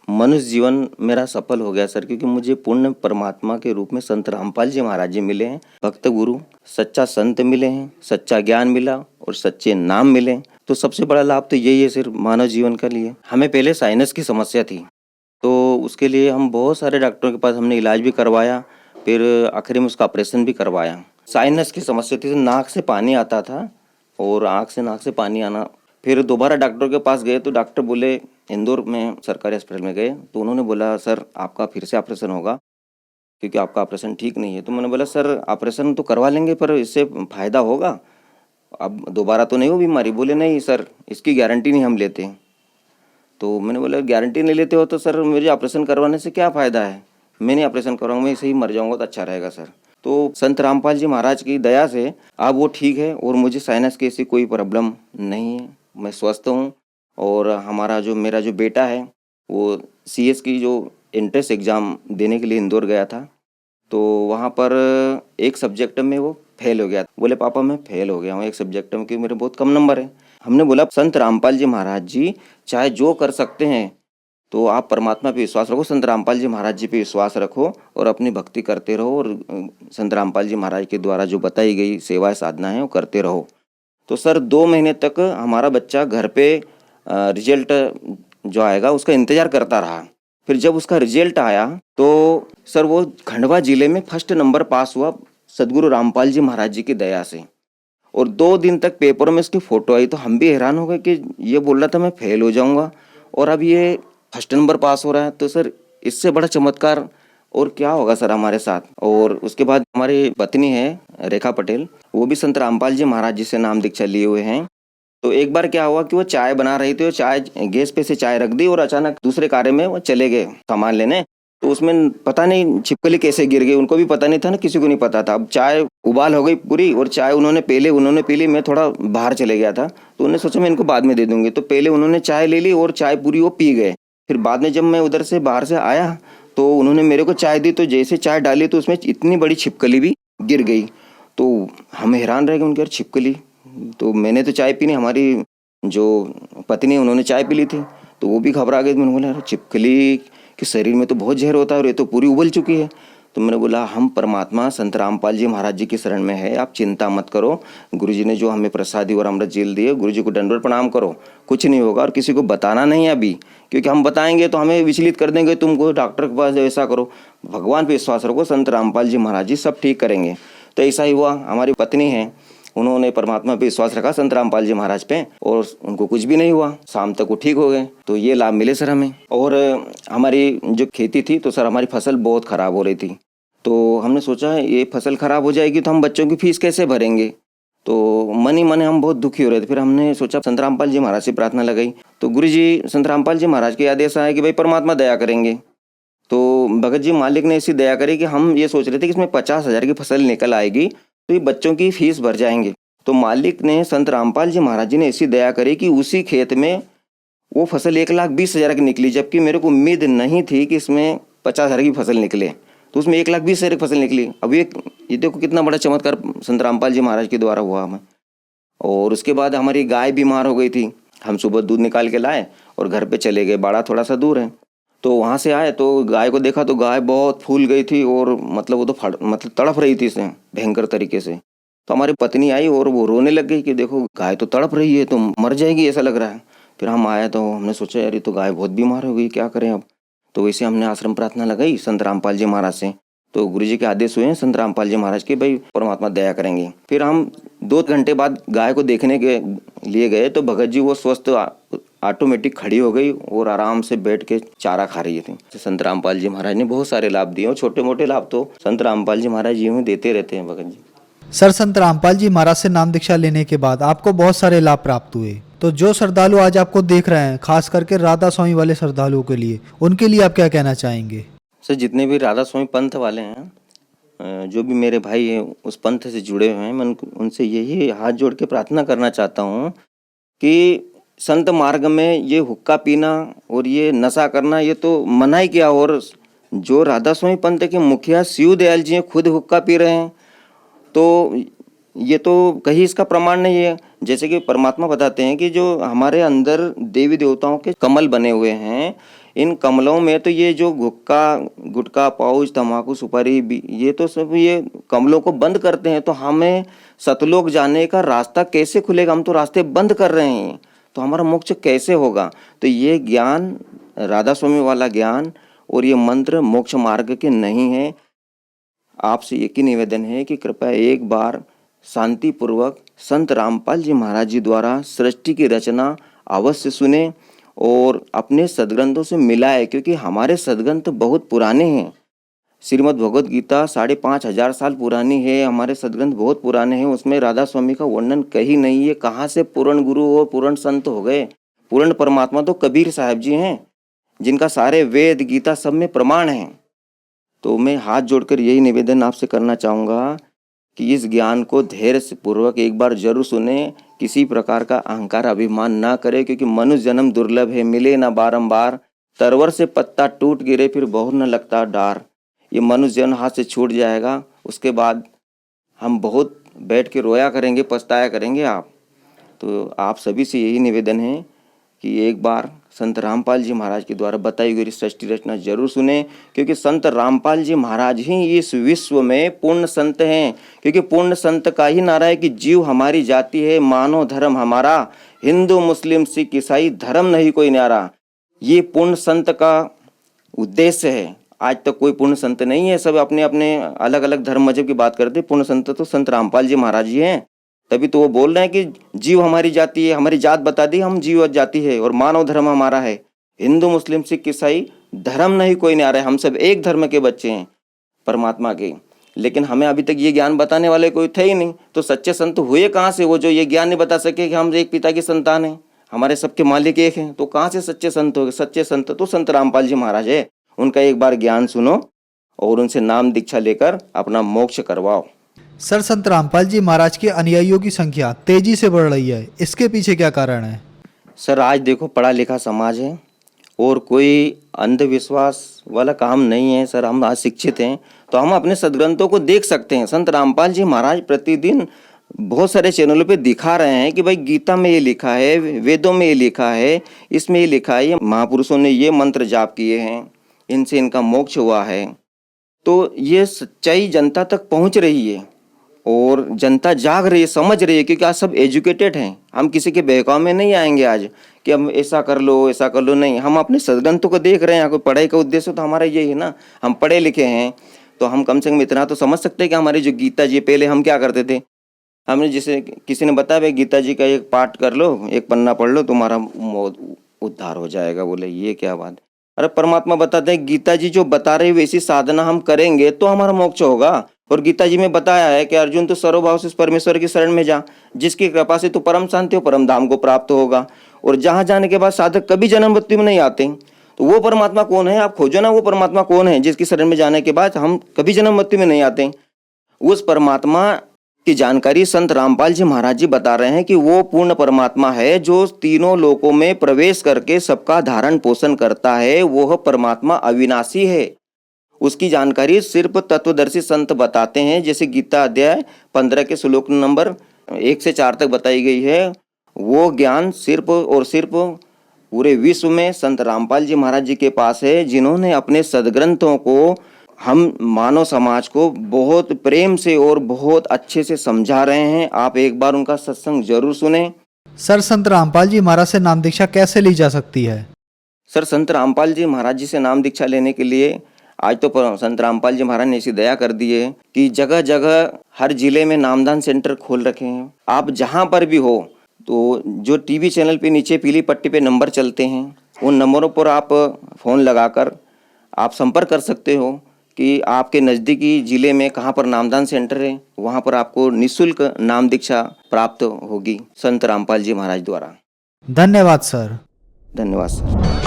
मनुष्य जीवन मेरा सफल हो गया सर, क्योंकि मुझे पूर्ण परमात्मा के रूप में संत रामपाल जी महाराज जी मिले हैं, भक्त गुरु, सच्चा संत मिले हैं, सच्चा ज्ञान मिला और सच्चे नाम मिले। तो सबसे बड़ा लाभ तो यही है सिर्फ मानव जीवन के लिए। हमें पहले साइनस की समस्या थी, तो उसके लिए हम बहुत सारे डॉक्टरों के पास हमने इलाज भी करवाया, फिर आखिर में उसका ऑपरेशन भी करवाया। साइनस की समस्या थी, तो नाक से पानी आता था और आँख से नाक से पानी आना। फिर दोबारा डॉक्टर के पास गए तो डॉक्टर बोले, इंदौर में सरकारी अस्पताल में गए तो उन्होंने बोला सर आपका फिर से ऑपरेशन होगा क्योंकि आपका ऑपरेशन ठीक नहीं है। तो मैंने बोला सर ऑपरेशन तो करवा लेंगे पर इससे फ़ायदा होगा, अब दोबारा तो नहीं हो बीमारी? बोले नहीं सर इसकी गारंटी नहीं हम लेते। तो मैंने बोला गारंटी नहीं लेते हो तो सर मुझे ऑपरेशन करवाने से क्या फ़ायदा है, मैं नहीं ऑपरेशन कराऊंगा, मैं ऐसे ही मर जाऊंगा तो अच्छा रहेगा सर। तो संत रामपाल जी महाराज की दया से अब वो ठीक है और मुझे साइनस की ऐसी कोई प्रॉब्लम नहीं है, मैं स्वस्थ हूँ। और मेरा जो बेटा है वो CS की जो एंट्रेंस एग्ज़ाम देने के लिए इंदौर गया था, तो वहाँ पर एक सब्जेक्ट में वो फेल हो गया। बोले पापा मैं फेल हो गया हूँ एक सब्जेक्ट में क्योंकि मेरे बहुत कम नंबर है। हमने बोला संत रामपाल जी महाराज जी चाहे जो कर सकते हैं तो आप परमात्मा पे विश्वास रखो, संत रामपाल जी महाराज जी पे विश्वास रखो और अपनी भक्ति करते रहो और संत रामपाल जी महाराज के द्वारा जो बताई गई सेवा साधना है वो करते रहो। तो सर 2 महीने तक हमारा बच्चा घर पे रिजल्ट जो आएगा उसका इंतज़ार करता रहा। फिर जब उसका रिजल्ट आया तो सर वो खंडवा जिले में फर्स्ट नंबर पास हुआ सदगुरु रामपाल जी महाराज जी की दया से। और 2 दिन तक पेपर में इसकी फ़ोटो आई तो हम भी हैरान हो गए कि ये बोल रहा था मैं फेल हो जाऊंगा और अब ये फर्स्ट नंबर पास हो रहा है। तो सर इससे बड़ा चमत्कार और क्या होगा सर हमारे साथ। और उसके बाद हमारी पत्नी है रेखा पटेल, वो भी संत रामपाल जी महाराज जी से नाम दीक्षा लिए हुए हैं। तो एक बार क्या हुआ कि वो चाय बना रही थी, वो चाय गैस पे से चाय रख दी और अचानक दूसरे कार्य में वो चले गए सामान लेने, तो उसमें पता नहीं छिपकली कैसे गिर गई, उनको भी पता नहीं था ना, किसी को नहीं पता था। अब चाय उबाल हो गई पूरी और चाय उन्होंने पी ली, मैं थोड़ा बाहर चले गया था तो उन्होंने सोचा मैं इनको बाद में दे दूंगी, तो पहले उन्होंने चाय ले ली और चाय पूरी वो पी गए। फिर बाद में जब मैं उधर से बाहर से आया तो उन्होंने मेरे को चाय दी, तो जैसे चाय डाली तो उसमें इतनी बड़ी छिपकली भी गिर गई। तो हम हैरान रह गए, उनके यार छिपकली, तो मैंने तो चाय पी नहीं, हमारी जो पत्नी उन्होंने चाय पी ली थी तो वो भी घबरा गई। मैंने बोला यार छिपकली के शरीर में तो बहुत जहर होता है और ये तो पूरी उबल चुकी है। तो मैंने बोला हम परमात्मा संत रामपाल जी महाराज जी की शरण में है, आप चिंता मत करो, गुरु जी ने जो हमें प्रसादी और अमृत झील दिए, गुरु जी को दंडवत प्रणाम करो, कुछ नहीं होगा। और किसी को बताना नहीं है अभी, क्योंकि हम बताएंगे तो हमें विचलित कर देंगे, तुमको डॉक्टर के पास ऐसा करो, भगवान पे विश्वास रखो, संत रामपाल जी महाराज जी सब ठीक करेंगे। तो ऐसा ही हुआ। हमारी पत्नी है, उन्होंने परमात्मा पे विश्वास रखा संत रामपाल जी महाराज पे और उनको कुछ भी नहीं हुआ, शाम तक वो ठीक हो गए। तो ये लाभ मिले सर हमें। और हमारी जो खेती थी तो सर हमारी फसल बहुत ख़राब हो रही थी, तो हमने सोचा ये फसल ख़राब हो जाएगी तो हम बच्चों की फीस कैसे भरेंगे। तो मन ही मन हम बहुत दुखी हो रहे थे। फिर हमने सोचा संत रामपाल जी महाराज से प्रार्थना लगाई, तो गुरु जी संत रामपाल जी महाराज के आदेश आया कि भाई परमात्मा दया करेंगे। तो भगत जी मालिक ने ऐसी दया करी कि हम ये सोच रहे थे कि इसमें 50,000 की फसल निकल आएगी तो ये बच्चों की फीस भर जाएंगे। तो मालिक ने संत रामपाल जी महाराज जी ने ऐसी दया करी कि उसी खेत में वो फसल 1,20,000 की निकली, जबकि मेरे को उम्मीद नहीं थी कि इसमें 50,000 की फसल निकले, तो उसमें 1,20,000 की फसल निकली। अब ये देखो कितना बड़ा चमत्कार संत रामपाल जी महाराज के द्वारा हुआ हमें। और उसके बाद हमारी गाय बीमार हो गई थी, हम सुबह दूध निकाल के लाए और घर पे चले गए, बाड़ा थोड़ा सा दूर है। तो वहाँ से आए तो गाय को देखा तो गाय बहुत फूल गई थी और मतलब वो तो तड़प रही थी इससे भयंकर तरीके से। तो हमारी पत्नी आई और वो रोने लग गई कि देखो गाय तो तड़प रही है, तो मर जाएगी ऐसा लग रहा है। फिर हम आए तो हमने सोचा यार ये तो गाय बहुत बीमार हो गई, क्या करें अब। तो वैसे हमने आश्रम प्रार्थना लगाई संत रामपाल जी महाराज से, तो गुरु जी के आदेश हुए हैं संत रामपाल जी महाराज के, भाई परमात्मा दया करेंगे। फिर हम 2 घंटे बाद गाय को देखने के लिए गए तो भगत जी वो स्वस्थ ऑटोमेटिक खड़ी हो गई और आराम से बैठ के चारा खा रही थी। संत रामपाल जी महाराज ने बहुत सारे लाभ दिए और छोटे मोटे लाभ तो संत रामपाल जी महाराज जी में देते रहते हैं भगत जी। सर संत रामपाल जी महाराज से नाम दीक्षा लेने के बाद आपको बहुत सारे लाभ प्राप्त हुए, तो जो श्रद्धालु आज आपको देख रहे हैं, खास करके राधा स्वामी वाले श्रद्धालुओं के लिए, उनके लिए आप क्या कहना चाहेंगे? सर जितने भी राधा स्वामी पंथ वाले हैं, जो भी मेरे भाई हैं उस पंथ से जुड़े हुए हैं, मैं उनसे यही हाथ जोड़ के प्रार्थना करना चाहता हूँ कि संत मार्ग में ये हुक्का पीना और ये नशा करना ये तो मना ही किया। और जो राधा स्वामी पंथ के मुखिया शिव दयाल जी खुद हुक्का पी रहे हैं, तो ये तो कहीं इसका प्रमाण नहीं है। जैसे कि परमात्मा बताते हैं कि जो हमारे अंदर देवी देवताओं के कमल बने हुए हैं, इन कमलों में तो ये जो गुटखा पाउच तम्बाकू सुपारी ये तो सब ये कमलों को बंद करते हैं। तो हमें सतलोक जाने का रास्ता कैसे खुलेगा? हम तो रास्ते बंद कर रहे हैं, तो हमारा मोक्ष कैसे होगा? तो ये ज्ञान, राधा स्वामी वाला ज्ञान और ये मंत्र मोक्ष मार्ग के नहीं है। आपसे एक ही निवेदन है कि कृपया एक बार शांति पूर्वक संत रामपाल जी महाराज जी द्वारा सृष्टि की रचना अवश्य सुने और अपने सदग्रंथों से मिलाए, क्योंकि हमारे सदग्रंथ बहुत पुराने हैं। श्रीमद् भगवत गीता 5,500 साल पुरानी है, हमारे सदग्रंथ बहुत पुराने हैं। उसमें राधा स्वामी का वर्णन कहीं नहीं है। कहाँ से पूर्ण गुरु और पूर्ण संत हो गए? पूर्ण परमात्मा तो कबीर साहब जी हैं, जिनका सारे वेद गीता सब में प्रमाण है। तो मैं हाथ जोड़कर यही निवेदन आपसे करना चाहूँगा कि इस ज्ञान को धैर्य से पूर्वक एक बार जरूर सुने। किसी प्रकार का अहंकार अभिमान ना करे, क्योंकि मनुष्य जन्म दुर्लभ है, मिले ना बारंबार। तरवर से पत्ता टूट गिरे फिर बहुत न लगता डार। ये मनुष्य जन्म हाथ से छूट जाएगा, उसके बाद हम बहुत बैठ के रोया करेंगे, पछताया करेंगे आप। तो आप सभी से यही निवेदन है कि एक बार संत रामपाल जी महाराज के द्वारा बताई गई सृष्टि रचना जरूर सुने, क्योंकि संत रामपाल जी महाराज ही इस विश्व में पूर्ण संत हैं। क्योंकि पूर्ण संत का ही नारा है कि जीव हमारी जाति है, मानव धर्म हमारा, हिंदू मुस्लिम सिख ईसाई धर्म नहीं कोई न्यारा। ये पूर्ण संत का उद्देश्य है। आज तक कोई पूर्ण संत नहीं है, सब अपने अपने अलग अलग धर्म मजहब की बात करते। पूर्ण संत तो संत रामपाल जी महाराज जी हैं। तभी तो वो बोल रहे हैं कि जीव हमारी जाति है, हमारी जात बता दी, हम जीव जाति है और मानव धर्म हमारा है। हिंदू मुस्लिम सिख ईसाई धर्म नहीं कोई नहीं आ रहा है, हम सब एक धर्म के बच्चे हैं परमात्मा के। लेकिन हमें अभी तक ये ज्ञान बताने वाले कोई थे ही नहीं। तो सच्चे संत हुए कहाँ से? वो जो ये ज्ञान नहीं बता सके कि हम एक पिता की संतान हैं, हमारे सबके मालिक एक हैं, तो कहाँ से सच्चे संत हो गए? सच्चे संत तो संत रामपाल जी महाराज है। उनका एक बार ज्ञान सुनो और उनसे नाम दीक्षा लेकर अपना मोक्ष करवाओ। सर, संत रामपाल जी महाराज के अनुयायियों की संख्या तेजी से बढ़ रही है, इसके पीछे क्या कारण है? सर, आज देखो पढ़ा लिखा समाज है और कोई अंधविश्वास वाला काम नहीं है। सर, हम आज शिक्षित हैं तो हम अपने सदग्रंथों को देख सकते हैं। संत रामपाल जी महाराज प्रतिदिन बहुत सारे चैनलों पे दिखा रहे हैं कि भाई गीता में ये लिखा है, वेदों में ये लिखा है, इसमें ये लिखा है, ये महापुरुषों ने ये मंत्र जाप किए हैं, इनसे इनका मोक्ष हुआ है। तो ये सच्चाई जनता तक पहुंच रही है और जनता जाग रही है, समझ रही है, क्योंकि आज सब एजुकेटेड हैं। हम किसी के बहकाव में नहीं आएंगे आज कि हम ऐसा कर लो ऐसा कर लो, नहीं। हम अपने सदग्रंथों को देख रहे हैं। कोई पढ़ाई का उद्देश्य तो हमारा यही है ना, हम पढ़े लिखे हैं तो हम कम से कम इतना तो समझ सकते हैं कि हमारी जो गीता जी, पहले हम क्या करते थे, हमने जैसे किसी ने बताया भाई गीता जी का एक पाठ कर लो, एक पन्ना पढ़ लो, तुम्हारा उद्धार हो जाएगा। बोले ये क्या बात? अरे परमात्मा बताते हैं गीता जी जो बता रहे वैसी साधना हम करेंगे तो हमारा मोक्ष होगा। और गीता जी में बताया है कि अर्जुन तो सर्वभाव से परमेश्वर की शरण में जा, जिसकी कृपा से तो परम शांति और परम धाम को प्राप्त होगा। और जहाँ जाने के बाद साधक कभी जन्म मृत्यु में नहीं आते। तो वो परमात्मा कौन है? आप खोजो ना, वो परमात्मा कौन है जिसकी शरण में जाने के बाद हम कभी जन्म मृत्यु में नहीं आते। उस परमात्मा की जानकारी संत रामपाल जी महाराज जी बता रहे हैं कि वो पूर्ण परमात्मा है जो तीनों लोकों में प्रवेश करके सबका धारण पोषण करता है। वो परमात्मा अविनाशी है। उसकी जानकारी सिर्फ तत्वदर्शी संत बताते हैं। जैसे गीता अध्याय 15 के श्लोक नंबर 1 से 4 तक बताई गई है, वो ज्ञान सिर्फ और सिर्फ पूरे विश्व में संत रामपाल जी महाराज जी के पास है, जिन्होंने अपने सदग्रंथों को हम मानव समाज को बहुत प्रेम से और बहुत अच्छे से समझा रहे हैं। आप एक बार उनका सत्संग जरूर सुने। सर, संत रामपाल जी महाराज से नाम दीक्षा कैसे ली जा सकती है? सर, संत रामपाल जी महाराज जी से नाम दीक्षा लेने के लिए आज तो संत रामपाल जी महाराज ने ऐसी दया कर दी है कि जगह जगह हर जिले में नामदान सेंटर खोल रखे हैं। आप जहां पर भी हो तो जो टीवी चैनल पे नीचे पीली पट्टी पे नंबर चलते हैं, उन नंबरों पर आप फ़ोन लगाकर आप संपर्क कर सकते हो कि आपके नज़दीकी जिले में कहाँ पर नामदान सेंटर है, वहाँ पर आपको निःशुल्क नाम दीक्षा प्राप्त होगी संत रामपाल जी महाराज द्वारा। धन्यवाद सर। धन्यवाद सर।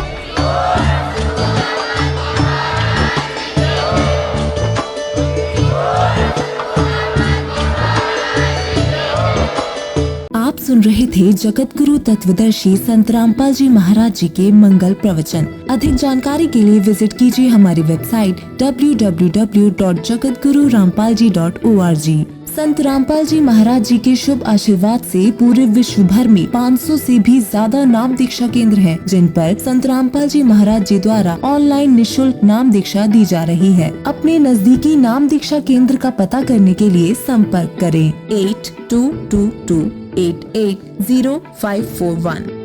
आप सुन रहे थे जगत गुरु तत्वदर्शी संत रामपाल जी महाराज जी के मंगल प्रवचन। अधिक जानकारी के लिए विजिट कीजिए हमारी वेबसाइट www.jagatgururampalji.org। संत रामपाल जी महाराज जी के शुभ आशीर्वाद से पूरे विश्व भर में 500 से भी ज्यादा नाम दीक्षा केंद्र हैं, जिन पर संत रामपाल जी महाराज जी द्वारा ऑनलाइन निशुल्क नाम दीक्षा दी जा रही है। अपने नजदीकी नाम दीक्षा केंद्र का पता करने के लिए संपर्क करें 8222880541।